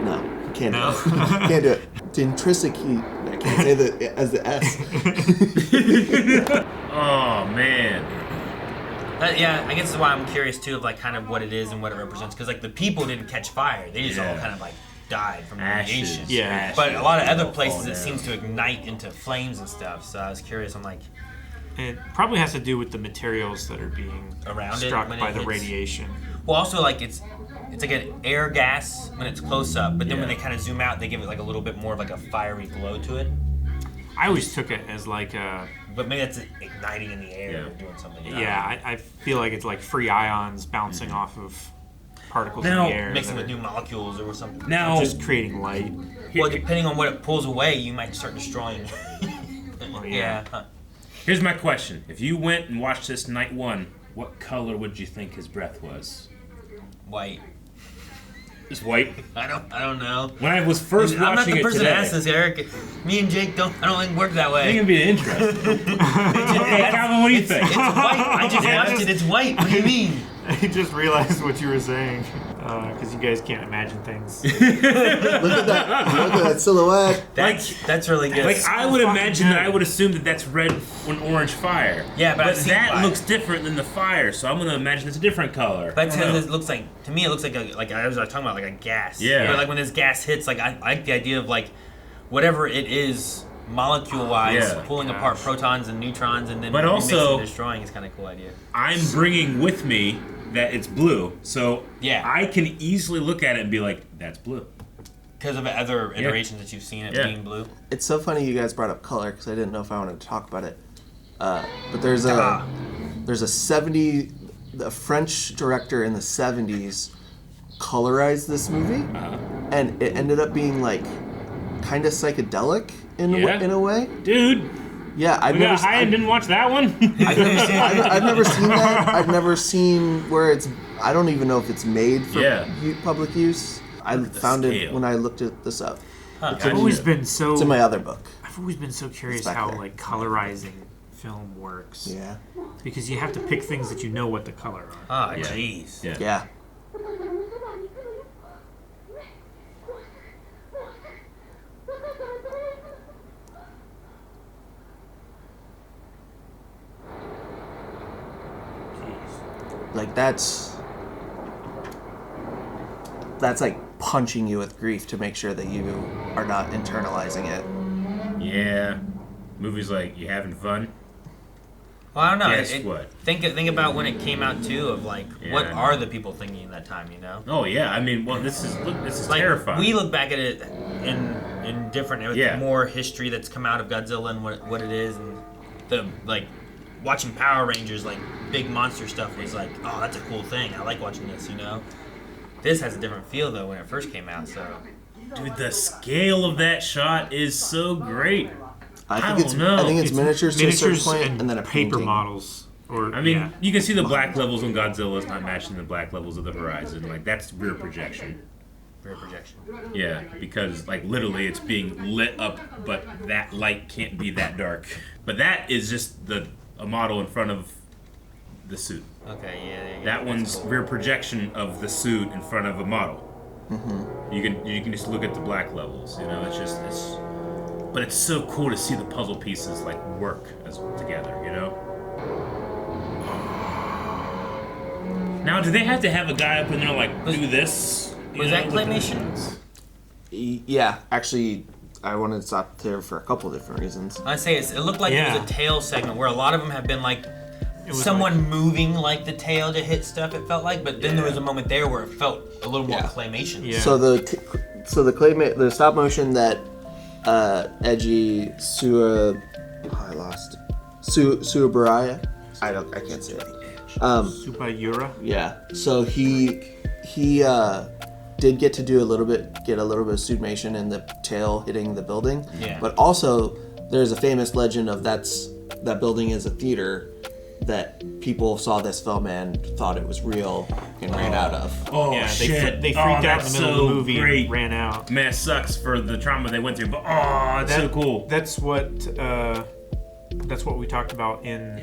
No, can't No. do it. Can't do it. The intrinsic heat. I can't say the as the S. Oh man. Yeah, I guess that's why I'm curious, too, of, like, kind of what it is and what it represents. Because, like, the people didn't catch fire. They just all Yeah. kind of, like, died from Ashes. radiation. Yeah. But a lot of other Fall places, it down. seems to ignite into flames and stuff. So I was curious. I'm like, It probably has to do with the materials that are being Around it struck when it by the hits. radiation. well, also, like, it's like an air gas when it's close up. But then when Yeah. they kind of zoom out, they give it, like, a little bit more of, like, a fiery glow to it. I always took it as like a But maybe that's igniting in the air Yeah. or doing something. yeah. I feel like it's like free ions bouncing off of particles Now, in the air, Mixing that with are new molecules or something. Now, just creating light. Well, depending on what it pulls away, you might start destroying. Well, yeah. here's my question: if you went and watched this night one, what color would you think his breath was? White. It's white. I don't know. When I was first I'm not watching the it person today, to ask this, Eric. Me and Jake I don't think work that I think way. it'd be interesting. Hey, Calvin, what do you think? It's white. I just watched it. It's white. What do you mean? I just realized what you were saying because you guys can't imagine things. Look at that silhouette. That's really good. Like I would fucking imagine that good. I would assume that that's red on orange fire. Yeah, but I've seen that fire. looks different than the fire, so I'm gonna imagine it's a different color. That's I don't how know. it looks like. To me, it looks like I was talking about like a gas. Yeah. But like when this gas hits, like I like the idea of like whatever it is, molecule-wise, Yeah. pulling apart protons and neutrons and then But remixing also- and destroying is kind of a cool idea. I'm bringing with me that it's blue, so Yeah. I can easily look at it and be like, "That's blue." Because of other iterations that you've seen it Yeah. being blue. It's so funny you guys brought up color because I didn't know if I wanted to talk about it. But there's Ah. a 70 the French director in the 70s colorized this movie, and it ended up being like kind of psychedelic in a way. Dude, Yeah, we got high and didn't watch that one. I've never seen that. I've never seen where it's. I don't even know if it's made for public use. I found it when I looked this up. I've always been so. It's in my other book. I've always been so curious how like colorizing film works. Yeah. Because you have to pick things that you know what the color are. Oh, jeez. Yeah. Like that's like punching you with grief to make sure that you are not internalizing it. Yeah. Movies like, you having fun? Well, I don't know. Guess what? Think about when it came out too. Of like, what are the people thinking at that time? You know? Oh yeah. I mean, well, this is Like, terrifying. we look back at it in different, with more history that's come out of Godzilla and what it is, and the like watching Power Rangers, like big monster stuff was like, oh, that's a cool thing. I like watching this. You know? This has a different feel though when it first came out. So, Dude, the scale of that shot is so great. I think it's miniatures to a certain point, and then a paper painting. models. Or I mean, you can see the black levels on Godzilla is not matching the black levels of the horizon. Like, that's rear projection. rear projection. Yeah, because, like, literally it's being lit up, but that light can't be that dark. But that is just a model in front of the suit. Okay, yeah. That one's rear projection of the suit in front of a model. Mm-hmm. You can just look at the black levels. You know, but it's so cool to see the puzzle pieces like work together. You know. Now, do they have to have a guy up in there like do this? Was that claymation? Yeah, actually, I wanted to stop there for a couple different reasons. I say it looked like it was a tail segment where a lot of them have been like someone moving like the tail to hit stuff. It felt like, but then there was a moment there where it felt a little more claymation. Yeah. So the stop motion that Eiji Suabaraya, I can't say it. Subayura. Yeah. So he did get to do a little bit of suitmation in the tail hitting the building. Yeah. But also there's a famous legend of that building is a theater that people saw this film and thought it was real and ran out of. Oh, yeah, shit. They freaked out in the middle of the movie and ran out. Man, it sucks for the trauma they went through, but it's so cool. That's what we talked about in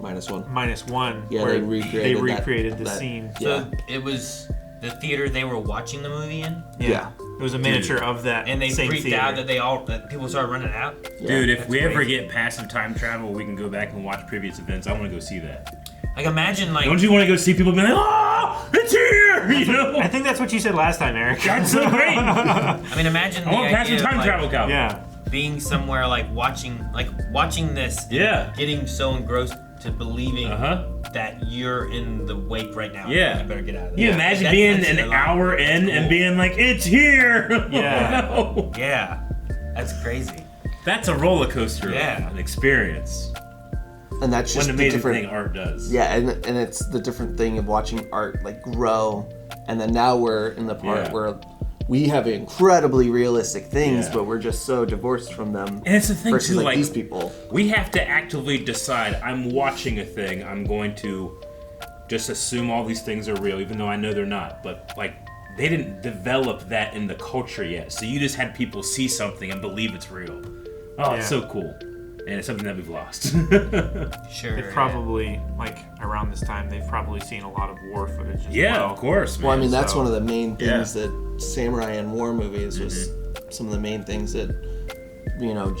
-1. Yeah, they recreated the scene. So it was the theater they were watching the movie in? Yeah. It was a miniature of that. And they same freaked theater. out that people started running out? Yeah. Dude, if we ever get passive time travel, we can go back and watch previous events. I want to go see that. Like, imagine, like... Don't you want to go see people being like, oh, it's here! You know? I think that's what you said last time, Eric. That's so great! I mean, imagine I want passive time travel, Cal. Yeah. Being somewhere, like, watching this. Yeah. Getting so engrossed to believing that you're in the wake right now. Yeah. You better get out of there. You imagine being an hour in and being like, it's here! Yeah. Oh, no. Yeah. That's crazy. That's a roller coaster of an experience. And that's just one the amazing different thing art does. Yeah, and it's the different thing of watching art like grow, and then now we're in the part where we have incredibly realistic things, but we're just so divorced from them. And it's the thing versus too, like these people. We have to actively decide, I'm watching a thing, I'm going to just assume all these things are real, even though I know they're not. But like, they didn't develop that in the culture yet. So you just had people see something and believe it's real. Oh, it's so cool. And it's something that we've lost. Sure. They've probably, like, around this time, they've probably seen a lot of war footage as yeah, well. of course, man. Well, I mean, that's one of the main things that samurai and war movies was some of the main things that,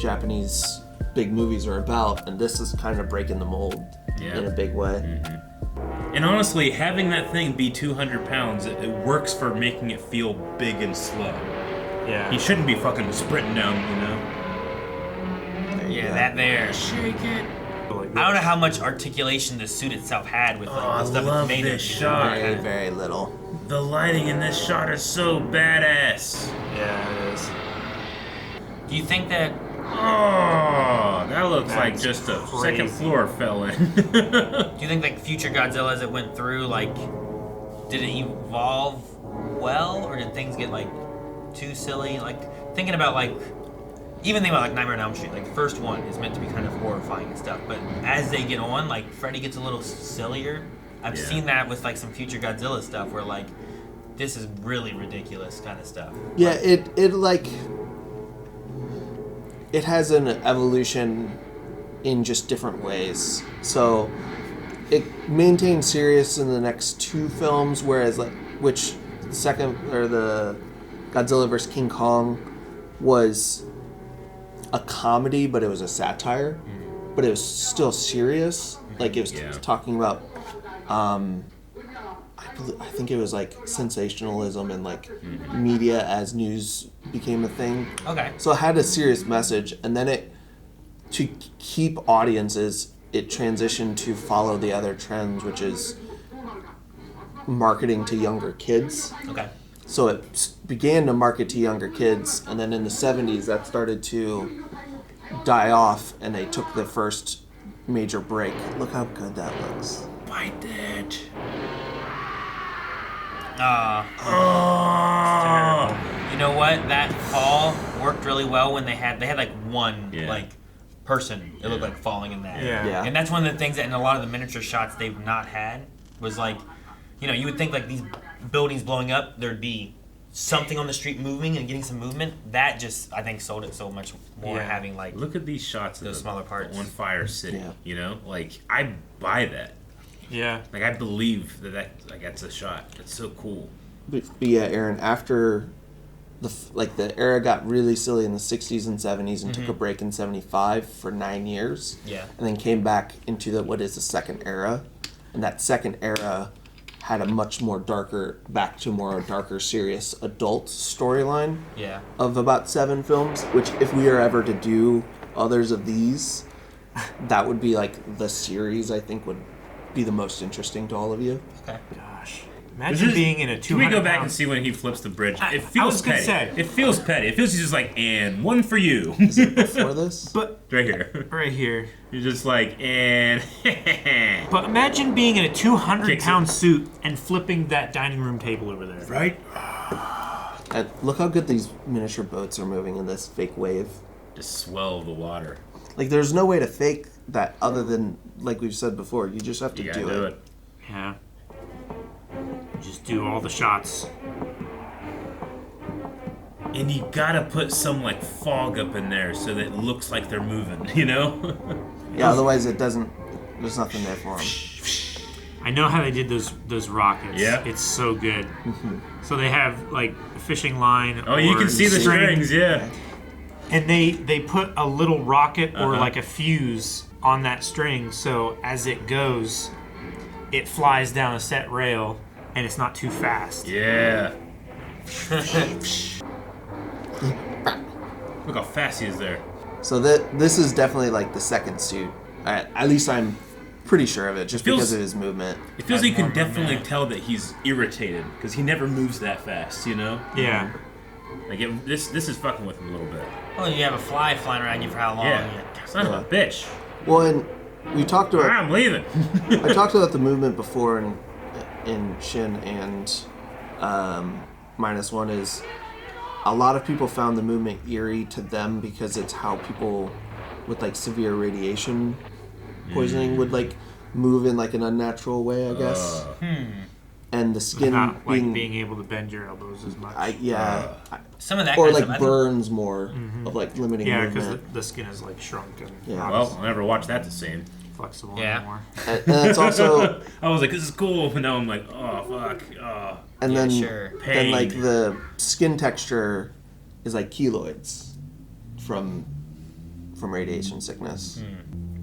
Japanese big movies are about. And this is kind of breaking the mold in a big way. Mm-hmm. And honestly, having that thing be 200 pounds, it works for making it feel big and slow. Yeah. He shouldn't be fucking sprinting down, Yeah, that there. Shake it. I don't know how much articulation the suit itself had with like, the stuff love it's made this of. shot. Very, very little. The lighting in this shot is so badass. Yeah, it is. Do you think that Oh, that looks like That's just a crazy. second floor fell in. Do you think like future Godzilla as it went through, like, did it evolve well, or did things get like too silly? Like thinking about like, even thinking about like Nightmare on Elm Street, like the first one is meant to be kind of horrifying and stuff, but as they get on, like Freddy gets a little sillier. I've seen that with like some future Godzilla stuff where like this is really ridiculous kind of stuff. Yeah, it has an evolution in just different ways. So it maintains serious in the next 2 films, whereas which the second, or the Godzilla vs. King Kong, was a comedy, but it was a satire, but it was still serious. Like it was talking about, I think it was like sensationalism and like media as news became a thing. Okay. So it had a serious message, and then to keep audiences, it transitioned to follow the other trends, which is marketing to younger kids. Okay. So it began to market to younger kids, and then in the 70s that started to die off, and they took the first major break. Look how good that looks. Bite it. You know what? That fall worked really well when they had like one like person. It looked like falling in that. Yeah. And that's one of the things that in a lot of the miniature shots they've not had was like, you know, you would think like these buildings blowing up, there'd be something on the street moving and getting some movement. That just, I think, sold it so much more, having like Look at these shots of those smaller parts. On Fire City. Yeah. You know, like I buy that. Yeah. Like I believe that like that's a shot. That's so cool. But yeah, Aaron, after the era got really silly in the 60s and 70s and took a break in 75 for 9 years. Yeah. And then came back into what is the second era. And that second era had a much more darker, serious adult storyline of about 7 films, which if we are ever to do others of these, that would be like the series I think would be the most interesting to all of you. Okay. Gosh. Imagine being in a 200 Can we go back and see when he flips the bridge? It feels petty. It feels petty. It feels just like, and one for you. Is it before this? But right here. Right here. You're just like, and... But imagine being in a 200-pound suit and flipping that dining room table over there. Right? And look how good these miniature boats are moving in this fake wave. Just swell the water. Like, there's no way to fake that other than, like we've said before, you just have to You do gotta do it. it. Yeah. Just do all the shots. And you gotta put some like fog up in there so that it looks like they're moving, you know? Yeah, otherwise it doesn't, there's nothing there for them. I know how they did those rockets. Yeah. It's so good. So they have like a fishing line. Oh, you or can see the string, strings, yeah. And they put a little rocket or like a fuse on that string, so as it goes, it flies down a set rail and it's not too fast. Yeah. Look how fast he is there. So this is definitely like the second suit. At least I'm pretty sure of it, just because of his movement. It feels like you can definitely tell that he's irritated because he never moves that fast, you know? Yeah. Like this is fucking with him a little bit. Well, you have a fly flying around you for how long? Yeah. Son of a bitch. Well, and we talked about. I'm leaving. I talked about the movement before in Shin and -1 is a lot of people found the movement eerie to them because it's how people with like severe radiation poisoning would like move in like an unnatural way, I guess. And the skin Not like being able to bend your elbows as much. Some of that or kind like of stuff, burns more of like limiting Yeah, movement. because the skin is like shrunk and Yeah. Well, I'll never watch that the same. flexible Yeah. anymore. And it's also I was like, this is cool, but now I'm like, oh fuck, oh. and Yeah, then sure. then like Pain. the skin texture is like keloids from radiation sickness.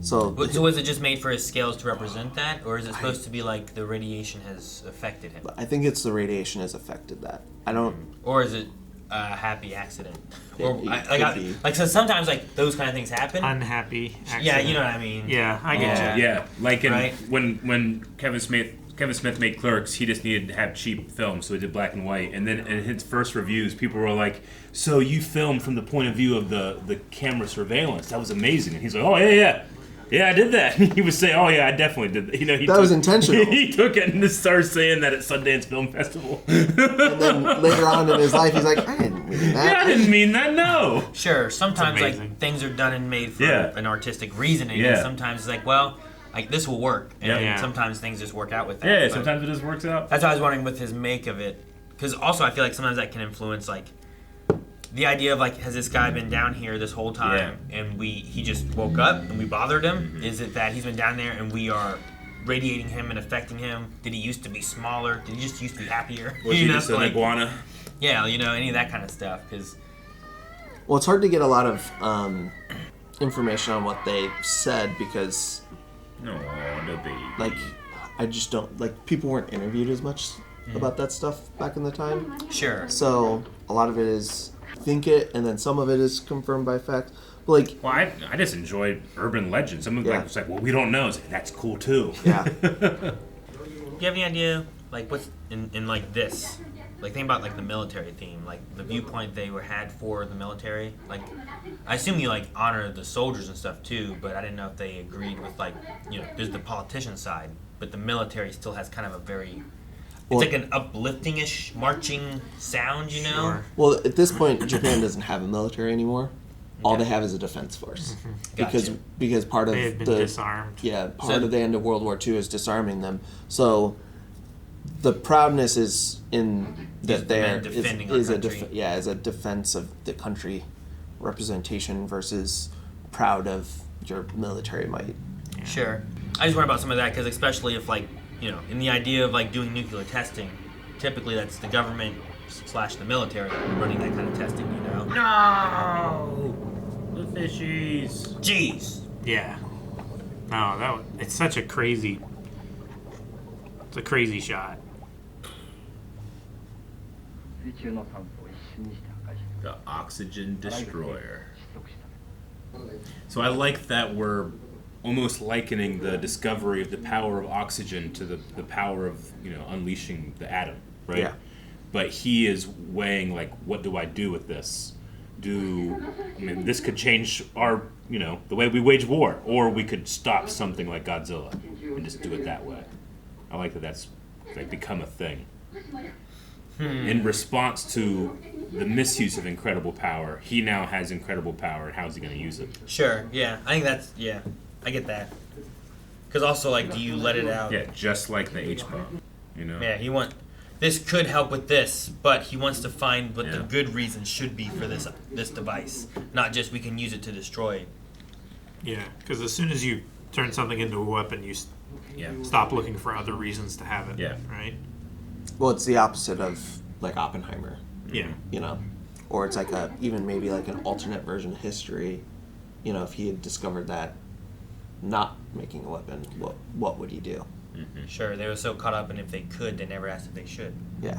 So So was it just made for his scales to represent that, or is it supposed to be like the radiation has affected him, I think it's the radiation has affected that. I don't. or is it a happy accident? It could be. So sometimes like those kind of things happen. Unhappy accident. Yeah, you know what I mean. Yeah, I get you. Yeah, like in, Right. when Kevin Smith Kevin Smith made Clerks. He just needed to have cheap film, so he did black and white. And then in his first reviews, people were like, "So you filmed from the point of view of the camera surveillance? That was amazing." And he's like, "Oh yeah, I did that." He was saying, "Oh yeah, I definitely did that." You know, That was intentional. He took it and just started saying that at Sundance Film Festival. And then later on in his life, he's like, I didn't mean that. Yeah, I didn't mean that. No. Sure, sometimes amazing. like things are done and made for Yeah. an artistic reason, and Yeah. sometimes it's like, well, like this will work, and Yeah. sometimes things just work out with that. Yeah, but sometimes it just works out. that's what I was wondering with his make of it, because also I feel like sometimes that can influence like the idea of like, has this guy been down here this whole time, and he just woke up and we bothered him? Is it that he's been down there and we are radiating him and affecting him? Did he used to be smaller? Did he just used to be happier? Was he just an like, iguana? yeah, any of that kind of stuff, because. Well, it's hard to get a lot of information on what they said because, No, baby. like, I just don't, like, people weren't interviewed as much about that stuff back in the time. Sure. So a lot of it is think it, and then some of it is confirmed by fact. But, like, Well, I just enjoyed urban legends. Some of them it's like, well, we don't know. It's like, that's cool too. yeah. Do you have any idea, like, what's in like this? Like, think about, like, the military theme, like, the viewpoint they had for the military. Like, I assume you, like, honor the soldiers and stuff, too, but I didn't know if they agreed with, like, there's the politician side, but the military still has kind of a very... Well- it's like an uplifting-ish marching sound, Sure. Well, at this point, Japan doesn't have a military anymore. All Okay. they have is a defense force. Gotcha. Because part of They had been the disarmed. part So- of the end of World War II is disarming them. So the proudness is in Is that the there men defending our is a country. as a defense of the country representation versus proud of your military might. Sure. I just worry about some of that, because especially if, like, in the idea of, like, doing nuclear testing, typically that's the government / the military running that kind of testing, No! The fishies. Jeez. Yeah. No, it's such a crazy. It's a crazy shot. 水中の酸素を一瞬にして破壊し The oxygen た destroyer. 出力した So I like that we're almost likening the discovery of the power of oxygen to the power of, unleashing the atom, right? Yeah. But he is weighing, like, what do I do with this? This could change our, the way we wage war, or we could stop something like Godzilla and just do it that way. I like that that's, like, become a thing. In response to the misuse of incredible power, he now has incredible power, and how's he going to use it? Sure, yeah. I think that's, yeah. I get that. Because also, like, do you let it out? Yeah, just like the H-bomb, Yeah, this could help with this, but he wants to find what the Yeah. good reason should be for this device. Not just we can use it to destroy. Yeah, because as soon as you turn something into a weapon, you Yeah. stop looking for other reasons to have it. Yeah. Right. Well, it's the opposite of like Oppenheimer, Yeah. or it's like even maybe like an alternate version of history. If he had discovered that not making a weapon, what would he do? Sure, they were so caught up in if they could, they never asked if they should. Yeah.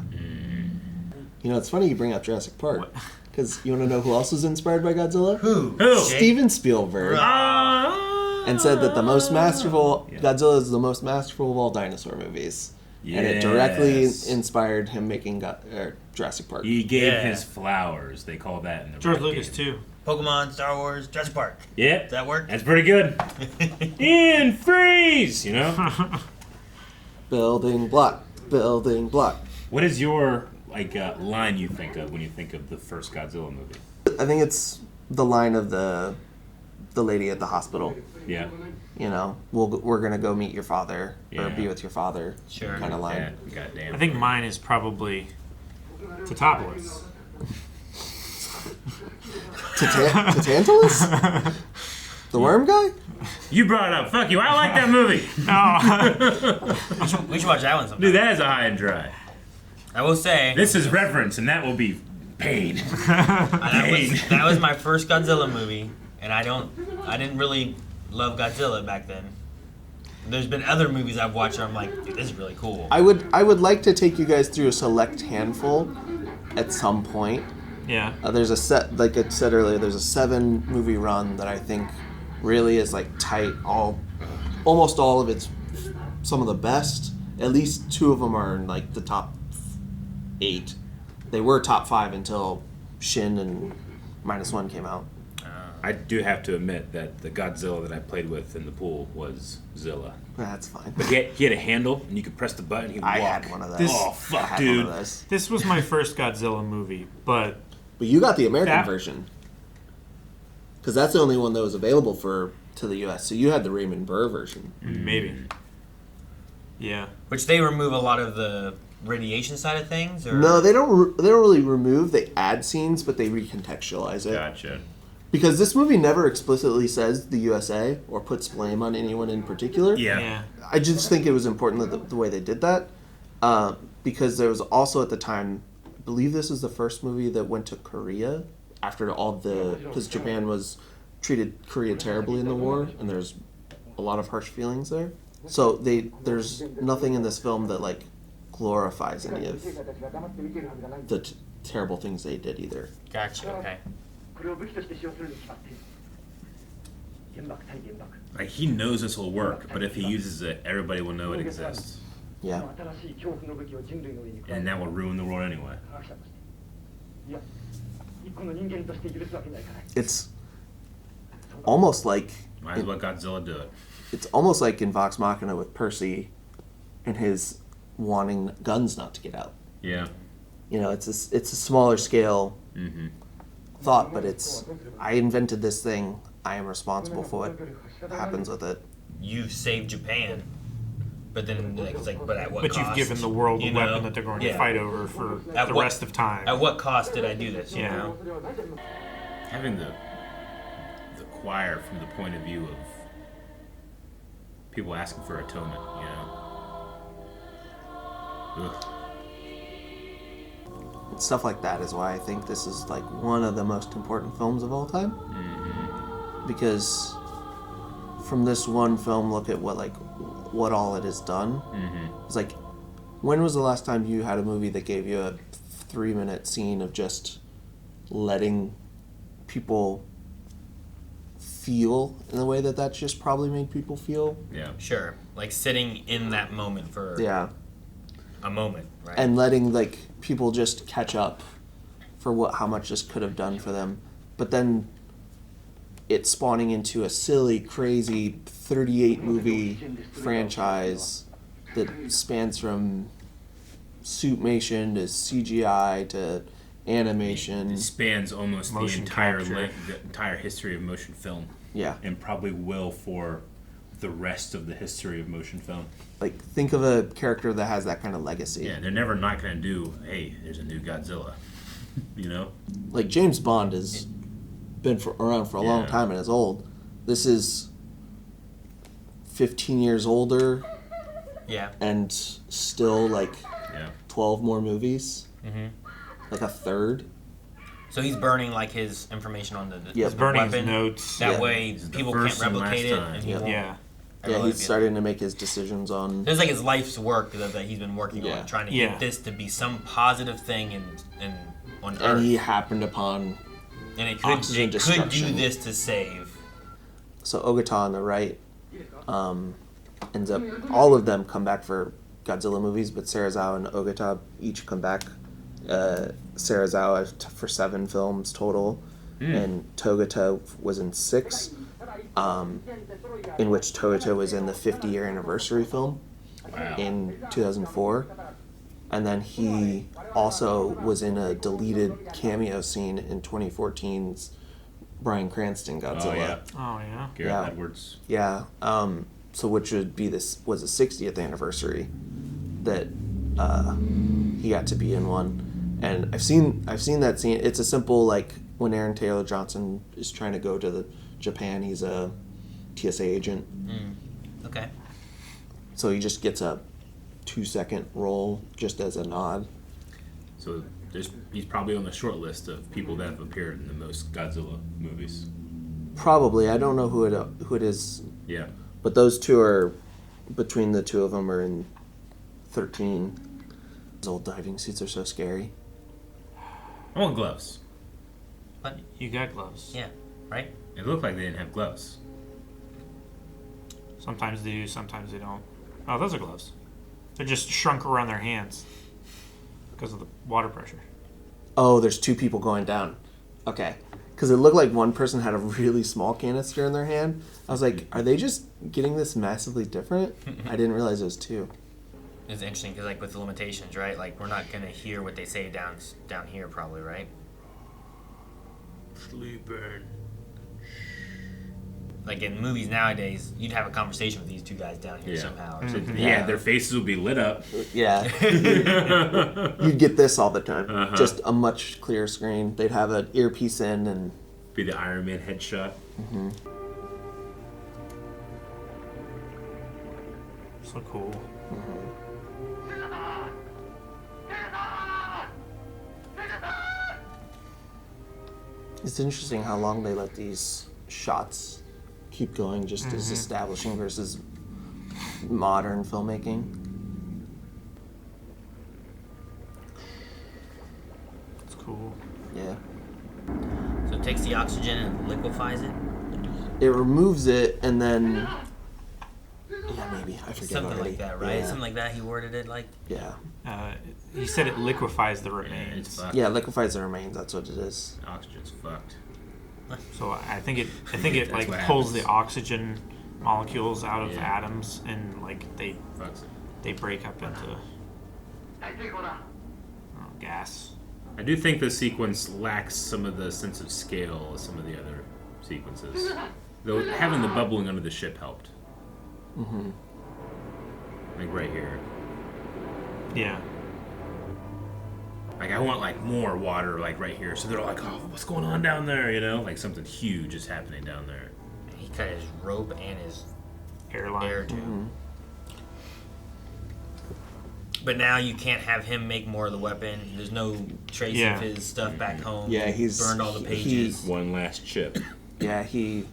It's funny you bring up Jurassic Park because you want to know who else was inspired by Godzilla? Who? Steven Spielberg. And said that the most masterful Godzilla is the most masterful of all dinosaur movies, and it directly Yes. inspired him making Jurassic Park. He gave Yeah. his flowers. They call that in the George rap Lucas game. too. Pokemon, Star Wars, Jurassic Park. Yeah, Does that work? that's pretty good. In freeze, Building block, building block. What is your line you think of when you think of the first Godzilla movie? I think it's the line of the lady at the hospital. Yeah, We're gonna go meet your father or Yeah. be with your father. Sure. Kind of line. yeah, goddamn. I think mine is probably Totopoulos. Tantalus? The worm guy? You brought it up. Fuck you. I like that movie. No. We should watch that one sometime. Dude, that is a high and dry. I will say, This is reference, and that will be pain. that was my first Godzilla movie, and I didn't really love Godzilla back then. There's been other movies I've watched where I'm like, dude, this is really cool. I would like to take you guys through a select handful at some point. Yeah. There's a set, like I said earlier, there's a 7 movie run that I think really is like tight. Almost all of it's some of the best, At least 2 of them are in like the top 8. They were top 5 until Shin and -1 came out. I do have to admit that the Godzilla that I played with in the pool was Zilla. That's fine. But he had a handle, and you could press the button, he would walk. I had one of those. Oh, I fuck, had dude. one of those. This was my first Godzilla movie, but But you got the American That- version. Because that's the only one that was available to the US. So you had the Raymond Burr version. maybe. Yeah. Which they remove a lot of the radiation side of things, or No, they don't really remove. They add scenes, but they recontextualize it. Gotcha. Because this movie never explicitly says the USA or puts blame on anyone in particular. Yeah. I just think it was important that the way they did that. Because there was also at the time, I believe this is the first movie that went to Korea after because Japan was treated Korea terribly in the war, and there's a lot of harsh feelings there. So there's nothing in this film that like glorifies any of the terrible things they did either. Gotcha. Okay. これを武器として使用するに決まっている原爆対原爆 Like, he knows this will work, but if he uses it, everybody will know it exists. Yeah. 新しい恐怖の武器を人類の上に加え And that will ruin the world anyway. 科学者としていや一個の人間として許すわけにはいかない It's almost like Might as well Godzilla do it. it's almost like in Vox Machina with Percy and his wanting guns not to get out. Yeah. You know, it's a smaller scale Mm-hmm. thought, but it's I invented this thing. I am responsible for what happens with it. You saved Japan, but then like, it's like, but at what But cost? you've given the world You a know? weapon that they're going to Yeah. fight over for At the what- rest of time. At what cost did I do this? You Yeah. know? Having the choir from the point of view of people asking for atonement, you know? Ugh. Stuff like that is why I think this is like one of the most important films of all time. Because from this one film, look at what all it has done. It's like, when was the last time you had a movie that gave you a 3-minute scene of just letting people feel in the way that just probably made people feel? Yeah. Sure. Like sitting in that moment for Yeah. a moment, right? And letting like people just catch up for how much this could have done for them, but then it spawning into a silly, crazy 38 movie franchise that spans from suitmation to CGI to animation. It spans almost the Motion entire capture. the entire history of motion film, Yeah, and probably will for the rest of the history of motion film. like think of a character that has that kind of legacy. Yeah, they're never not gonna do. Hey, there's a new Godzilla. You know? Like James Bond has been around for a long Yeah. time and is old. This is 15 years older yeah. and still like Yeah. 12 more movies. Like a third. So he's burning like his information on the Yeah. He's burning his weapon. notes. That Yeah. way This is the people first can't and last replicate it, time. and he Yeah. won't. Yeah. Yeah, he's starting to make his decisions on. There's like his life's work that he's been working Yeah. on, trying to Yeah. get this to be some positive thing and on And Earth, he happened upon. and it oxygen could do destruction. this to save. So Ogata on the right ends up. All of them come back for Godzilla movies, but Serizawa and Ogata each come back. Serizawa for 7 films total, and Togata was in 6. In which Toyota was in the 50-year anniversary film Wow. in 2004. And then he also was in a deleted cameo scene in 2014's Bryan Cranston Godzilla. Oh yeah. Oh, yeah. Gareth Yeah. Edwards. Yeah. So which would be was the 60th anniversary that he got to be in one. And I've seen that scene. It's a simple like when Aaron Taylor Johnson is trying to go to Japan, he's a TSA agent. Okay. So he just gets a 2-second role just as a nod. So he's probably on the short list of people that have appeared in the most Godzilla movies. Probably. I don't know who it is, Yeah. but those two are, between the two of them, are in 13. Those old diving suits are so scary. I want gloves. But You got gloves. yeah, right. It looked like they didn't have gloves. Sometimes they do, sometimes they don't. Oh, those are gloves. They're just shrunk around their hands because of the water pressure. Oh, there's two people going down. Okay. Because it looked like one person had a really small canister in their hand. I was like, are they just getting this massively different? I didn't realize it was two. It's interesting because, like, with the limitations, right? Like, we're not gonna hear what they say down here, probably, right? Sleeping. Like in movies nowadays, you'd have a conversation with these two guys down here somehow. Or something. Yeah, their faces will be lit up. Yeah. You'd get this all the time. Just a much clearer screen. They'd have an earpiece in and... Be the Iron Man headshot. So cool. It's interesting how long they let these shots keep going, just as establishing versus modern filmmaking. It's cool. Yeah. So it takes the oxygen and liquefies it. It removes it and then... Yeah, maybe. I forget Something already. like that, right? Yeah. Something like that. He worded it like. Yeah. He said it liquefies the It's remains. fucked. Yeah, liquefies the remains. That's what it is. Oxygen's fucked. So I think it That's like what pulls happens. the oxygen molecules out of Yeah. atoms and like they Fucks it. break up into gas. I do think the sequence lacks some of the sense of scale of some of the other sequences. Though having the bubbling under the ship helped. Like right here. Yeah. Like I want like more water like right here. So they're like, oh, what's going on down there? You know, like something huge is happening down there. He cut his rope and his Airline. air tube. But now you can't have him make more of the weapon. There's no trace Yeah. of his stuff back home. Yeah, He he's- burned all the he- pages. One last chip. Yeah, he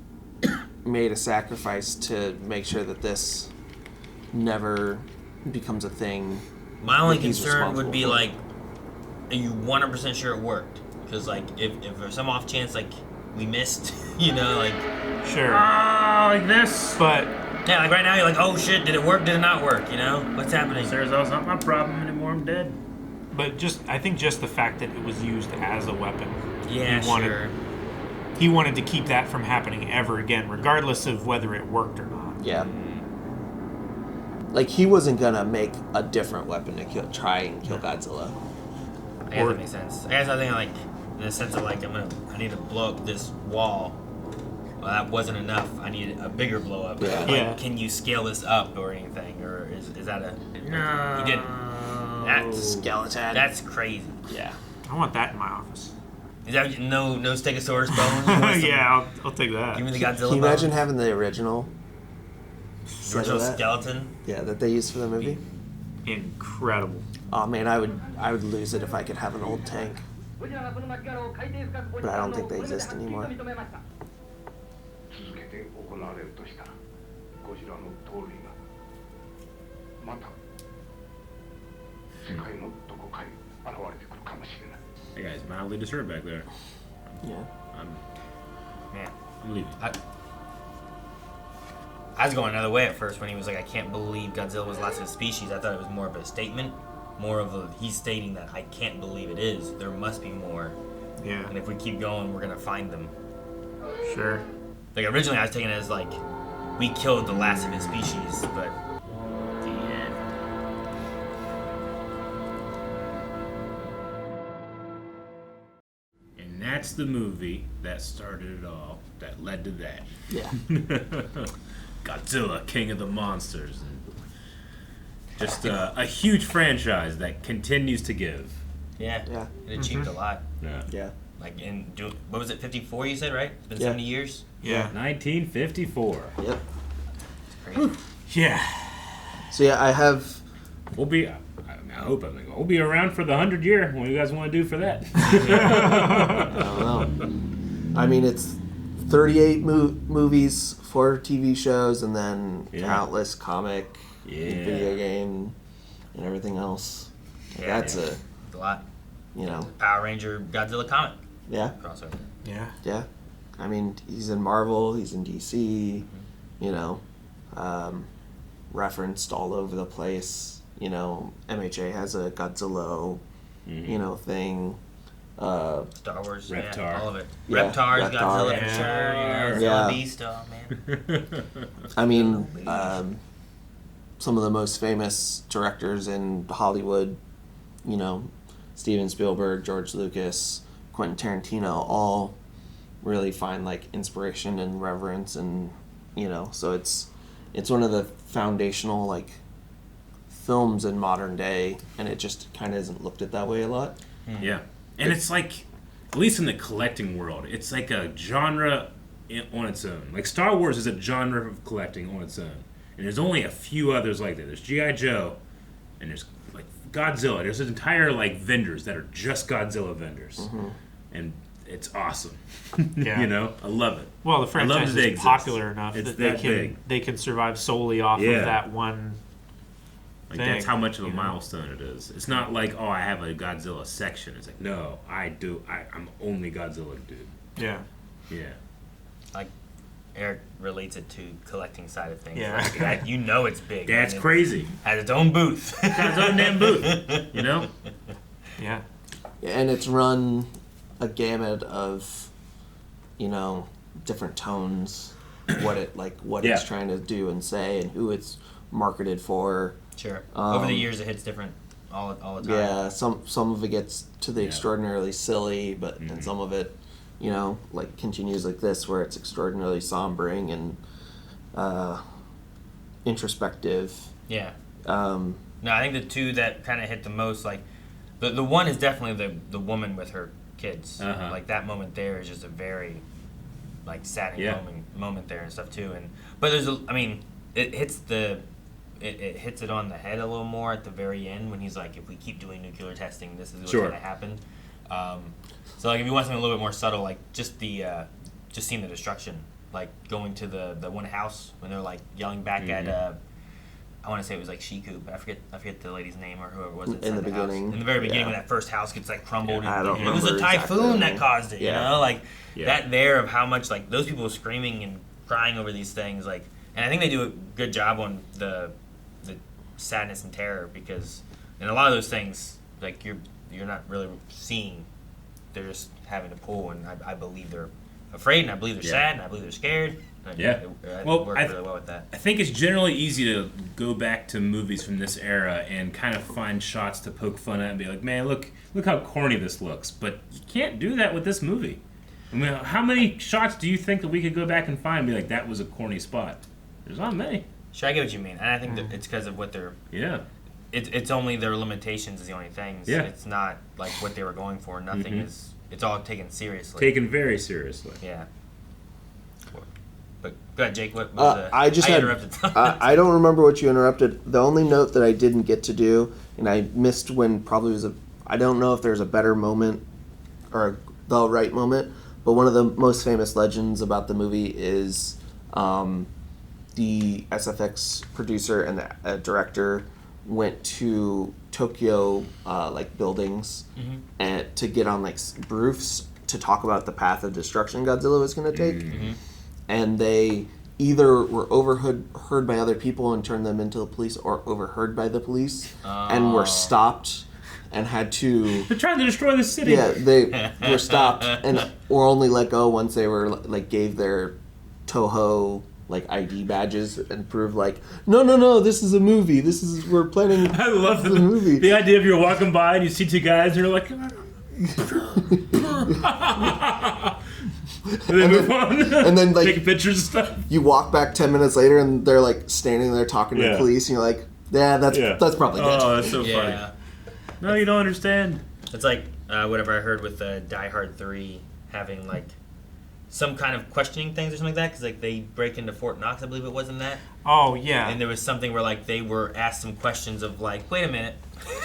made a sacrifice to make sure that this never becomes a thing. My only that he's concern would responsible be for. like, are you 100% sure it worked? Because like, if there's some off chance like we missed, you know, like Sure. Like this. But yeah, like right now you're like, oh shit, did it work? Did it not work? You know, what's happening? Sarah's all, it's not my problem anymore. I'm dead. I think just the fact that it was used as a weapon. Yeah, he wanted, sure. He wanted to keep that from happening ever again, regardless of whether it worked or not. Yeah. Like, he wasn't gonna make a different weapon to try and kill Godzilla. I guess that makes sense. I guess I think like in the sense of like I need to blow up this wall. Well, that wasn't enough. I need a bigger blow up. Yeah. Like, Yeah. Can you scale this up or anything? Or is that a No. He didn't. That's Skeleton. that's crazy. Yeah. I want that in my office. Is that no Stegosaurus bones? You want some- Yeah, I'll take that. Give me the Godzilla Can you imagine bones. having the original? set Original of that? skeleton. Yeah, that they used for the movie? Incredible. Oh man, I would lose it if I could have an old tank. But I don't think they exist anymore. 続けて行われるとしたらゴジラの盗塁がまた世界のどこかに現れてくるかもしれない。 That guy's mildly disturbed back there. Yeah. Man, I'm leaving. I was going another way at first when he was like, I can't believe Godzilla was the last of his species. I thought it was more of a statement, more of a he's stating that I can't believe it is. There must be more, Yeah. and if we keep going, we're gonna find them. Sure. Like originally, I was taking it as like we killed the last of his species, but And that's the movie that started it all, that led to that. Yeah. Godzilla, King of the Monsters. Just a huge franchise that continues to give. yeah, Yeah. it achieved a lot. Yeah. Yeah. Like what was it, 54? You said, right? It's been Yeah. 70 years. Yeah. 1954. Yep. Crazy. Yeah. So yeah, I have. We'll be. I we'll be around for the 100-year. What do you guys want to do for that? I don't know. I mean, it's 38 movies, 4 TV shows, and then Yeah. countless comic, Yeah. video game, and everything else. Yeah, That's It's a lot. Power Ranger, Godzilla comic yeah, crossover. Yeah. yeah. I mean, he's in Marvel, he's in DC, referenced all over the place. You know, MHA has a Godzilla, you know, thing. Star Wars, Reptar. yeah, all of it. Yeah, Reptar's Reptar. Godzilla for sure. You know, Yeah. Beast, oh man. I mean, some of the most famous directors in Hollywood, you know, Steven Spielberg, George Lucas, Quentin Tarantino, all really find like inspiration and reverence, and you know, so it's one of the foundational like films in modern day, and it just kind of isn't looked at that way a lot. Yeah, and it's like, at least in the collecting world, it's like a genre on its own. Like Star Wars is a genre of collecting on its own, and there's only a few others like that. There's G.I. Joe, and there's like Godzilla. There's entire like vendors that are just Godzilla vendors, and it's awesome. Yeah. You know, I love it. Well, the I love franchise that they is exist. popular enough It's that that big. they can survive solely off Yeah. of that one. Like thing, that's how much of a you know? milestone it is. It's not like, oh, I have a Godzilla section. It's like, no, I'm only Godzilla dude. Yeah. Yeah. Like Eric relates it to collecting side of things. Yeah. Like, that, you know it's big. That's and it crazy. has its own booth. Got his own damn booth. You know? Yeah. And it's run a gamut of, you know, different tones, what it's trying to do and say, and who it's marketed for. Sure. Over the years, it hits different all the time. Yeah, some of it gets to the extraordinarily silly, but and some of it, you know, like continues like this, where it's extraordinarily sombering and introspective. Yeah. Um, No, I think the two that kind of hit the most, like, the one is definitely the woman with her kids. Uh-huh. Like, that moment there is just a very, like, saddening Yeah. moment there and stuff, too. But there's it hits it hits it on the head a little more at the very end when he's like, if we keep doing nuclear testing, this is what's going to happen. So, like, if you want something a little bit more subtle, like, just seeing the destruction, like, going to the one house when they're, like, yelling back at, I want to say it was, like, Shiku, but I forget the lady's name or whoever it was. In the beginning. House. In the very beginning Yeah. when that first house gets, like, crumbled. I don't and it was a remember typhoon exactly. that caused it, you know? Like, Yeah. that there of how much, like, those people screaming and crying over these things, like, and I think they do a good job on the sadness and terror, because in a lot of those things, like, you're not really seeing, they're just having to pull, and I believe they're afraid, and I believe they're sad, and I believe they're scared. And Yeah. it Well, worked really well with that. I think it's generally easy to go back to movies from this era and kind of find shots to poke fun at and be like, man, look how corny this looks. But you can't do that with this movie. I mean, how many shots do you think that we could go back and find and be like, that was a corny spot? There's not many. Sure, I get what you mean, and I think that it's because of what they're. Yeah. It's only their limitations is the only things. Yeah. It's not like what they were going for. Nothing is. It's all taken seriously. Taken very seriously. Yeah. But go ahead, Jake. What was I just had. interrupted. I don't remember what you interrupted. The only note that I didn't get to do, and I missed when probably was I don't know if there's a better moment or the right moment, but one of the most famous legends about the movie is the SFX producer and the director went to Tokyo like buildings and to get on like roofs to talk about the path of destruction Godzilla was going to take, and they either were overheard by other people and turned them into the police, or overheard by the police and were stopped and had to. They're trying to destroy the city. Yeah, they were stopped and were only let go once they were like gave their Toho like ID badges and proved like no, this is a movie. We're planning. I love the movie. The idea of you're walking by and you see two guys and you're like, and then move on. And then like taking pictures and stuff. you walk back 10 minutes later and they're like standing there talking to the Yeah. police and you're like, that's probably good. Oh, that's so funny. Yeah. No, you don't understand. It's like whatever I heard with Die Hard 3 having like some kind of questioning things or something like that, because like they break into Fort Knox, I believe it was in that, Oh yeah. and there was something where like they were asked some questions of like, wait a minute.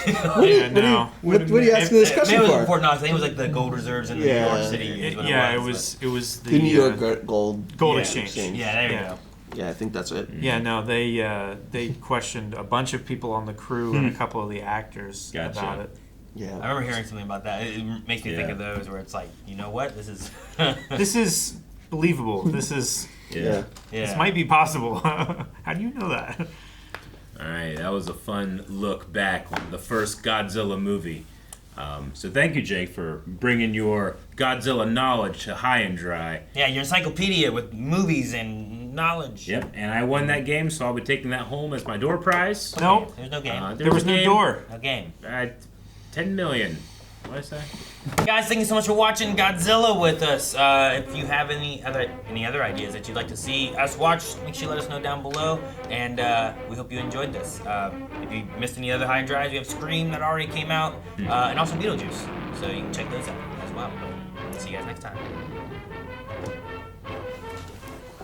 Yeah, no. What are you asking this Maybe question it was in for? Fort Knox. I think it was like the gold reserves in New York City. Is what Yeah, it was. it was the The New York Gold Exchange. Yeah, there you Yeah. go. Yeah, I think that's it. Yeah, no, they questioned a bunch of people on the crew and a couple of the actors Gotcha. about it. Yeah. I remember hearing something about that. It makes me think Yeah. of those where it's like, you know what, this is. This is believable. This Yeah. might be possible. How do you know that? All right, that was a fun look back on the first Godzilla movie. So thank you, Jake, for bringing your Godzilla knowledge to High and Dry. Yeah, your encyclopedia with movies and knowledge. Yep, and I won that game, so I'll be taking that home as my door prize. Nope. There's no game. There was no door. No game. 10 million. What did I say? Guys, thank you so much for watching Godzilla with us. If you have any other ideas that you'd like to see us watch, make sure you let us know down below. And we hope you enjoyed this. If you missed any other High and Dries, we have Scream that already came out, and also Beetlejuice. So you can check those out as well. See you guys next time.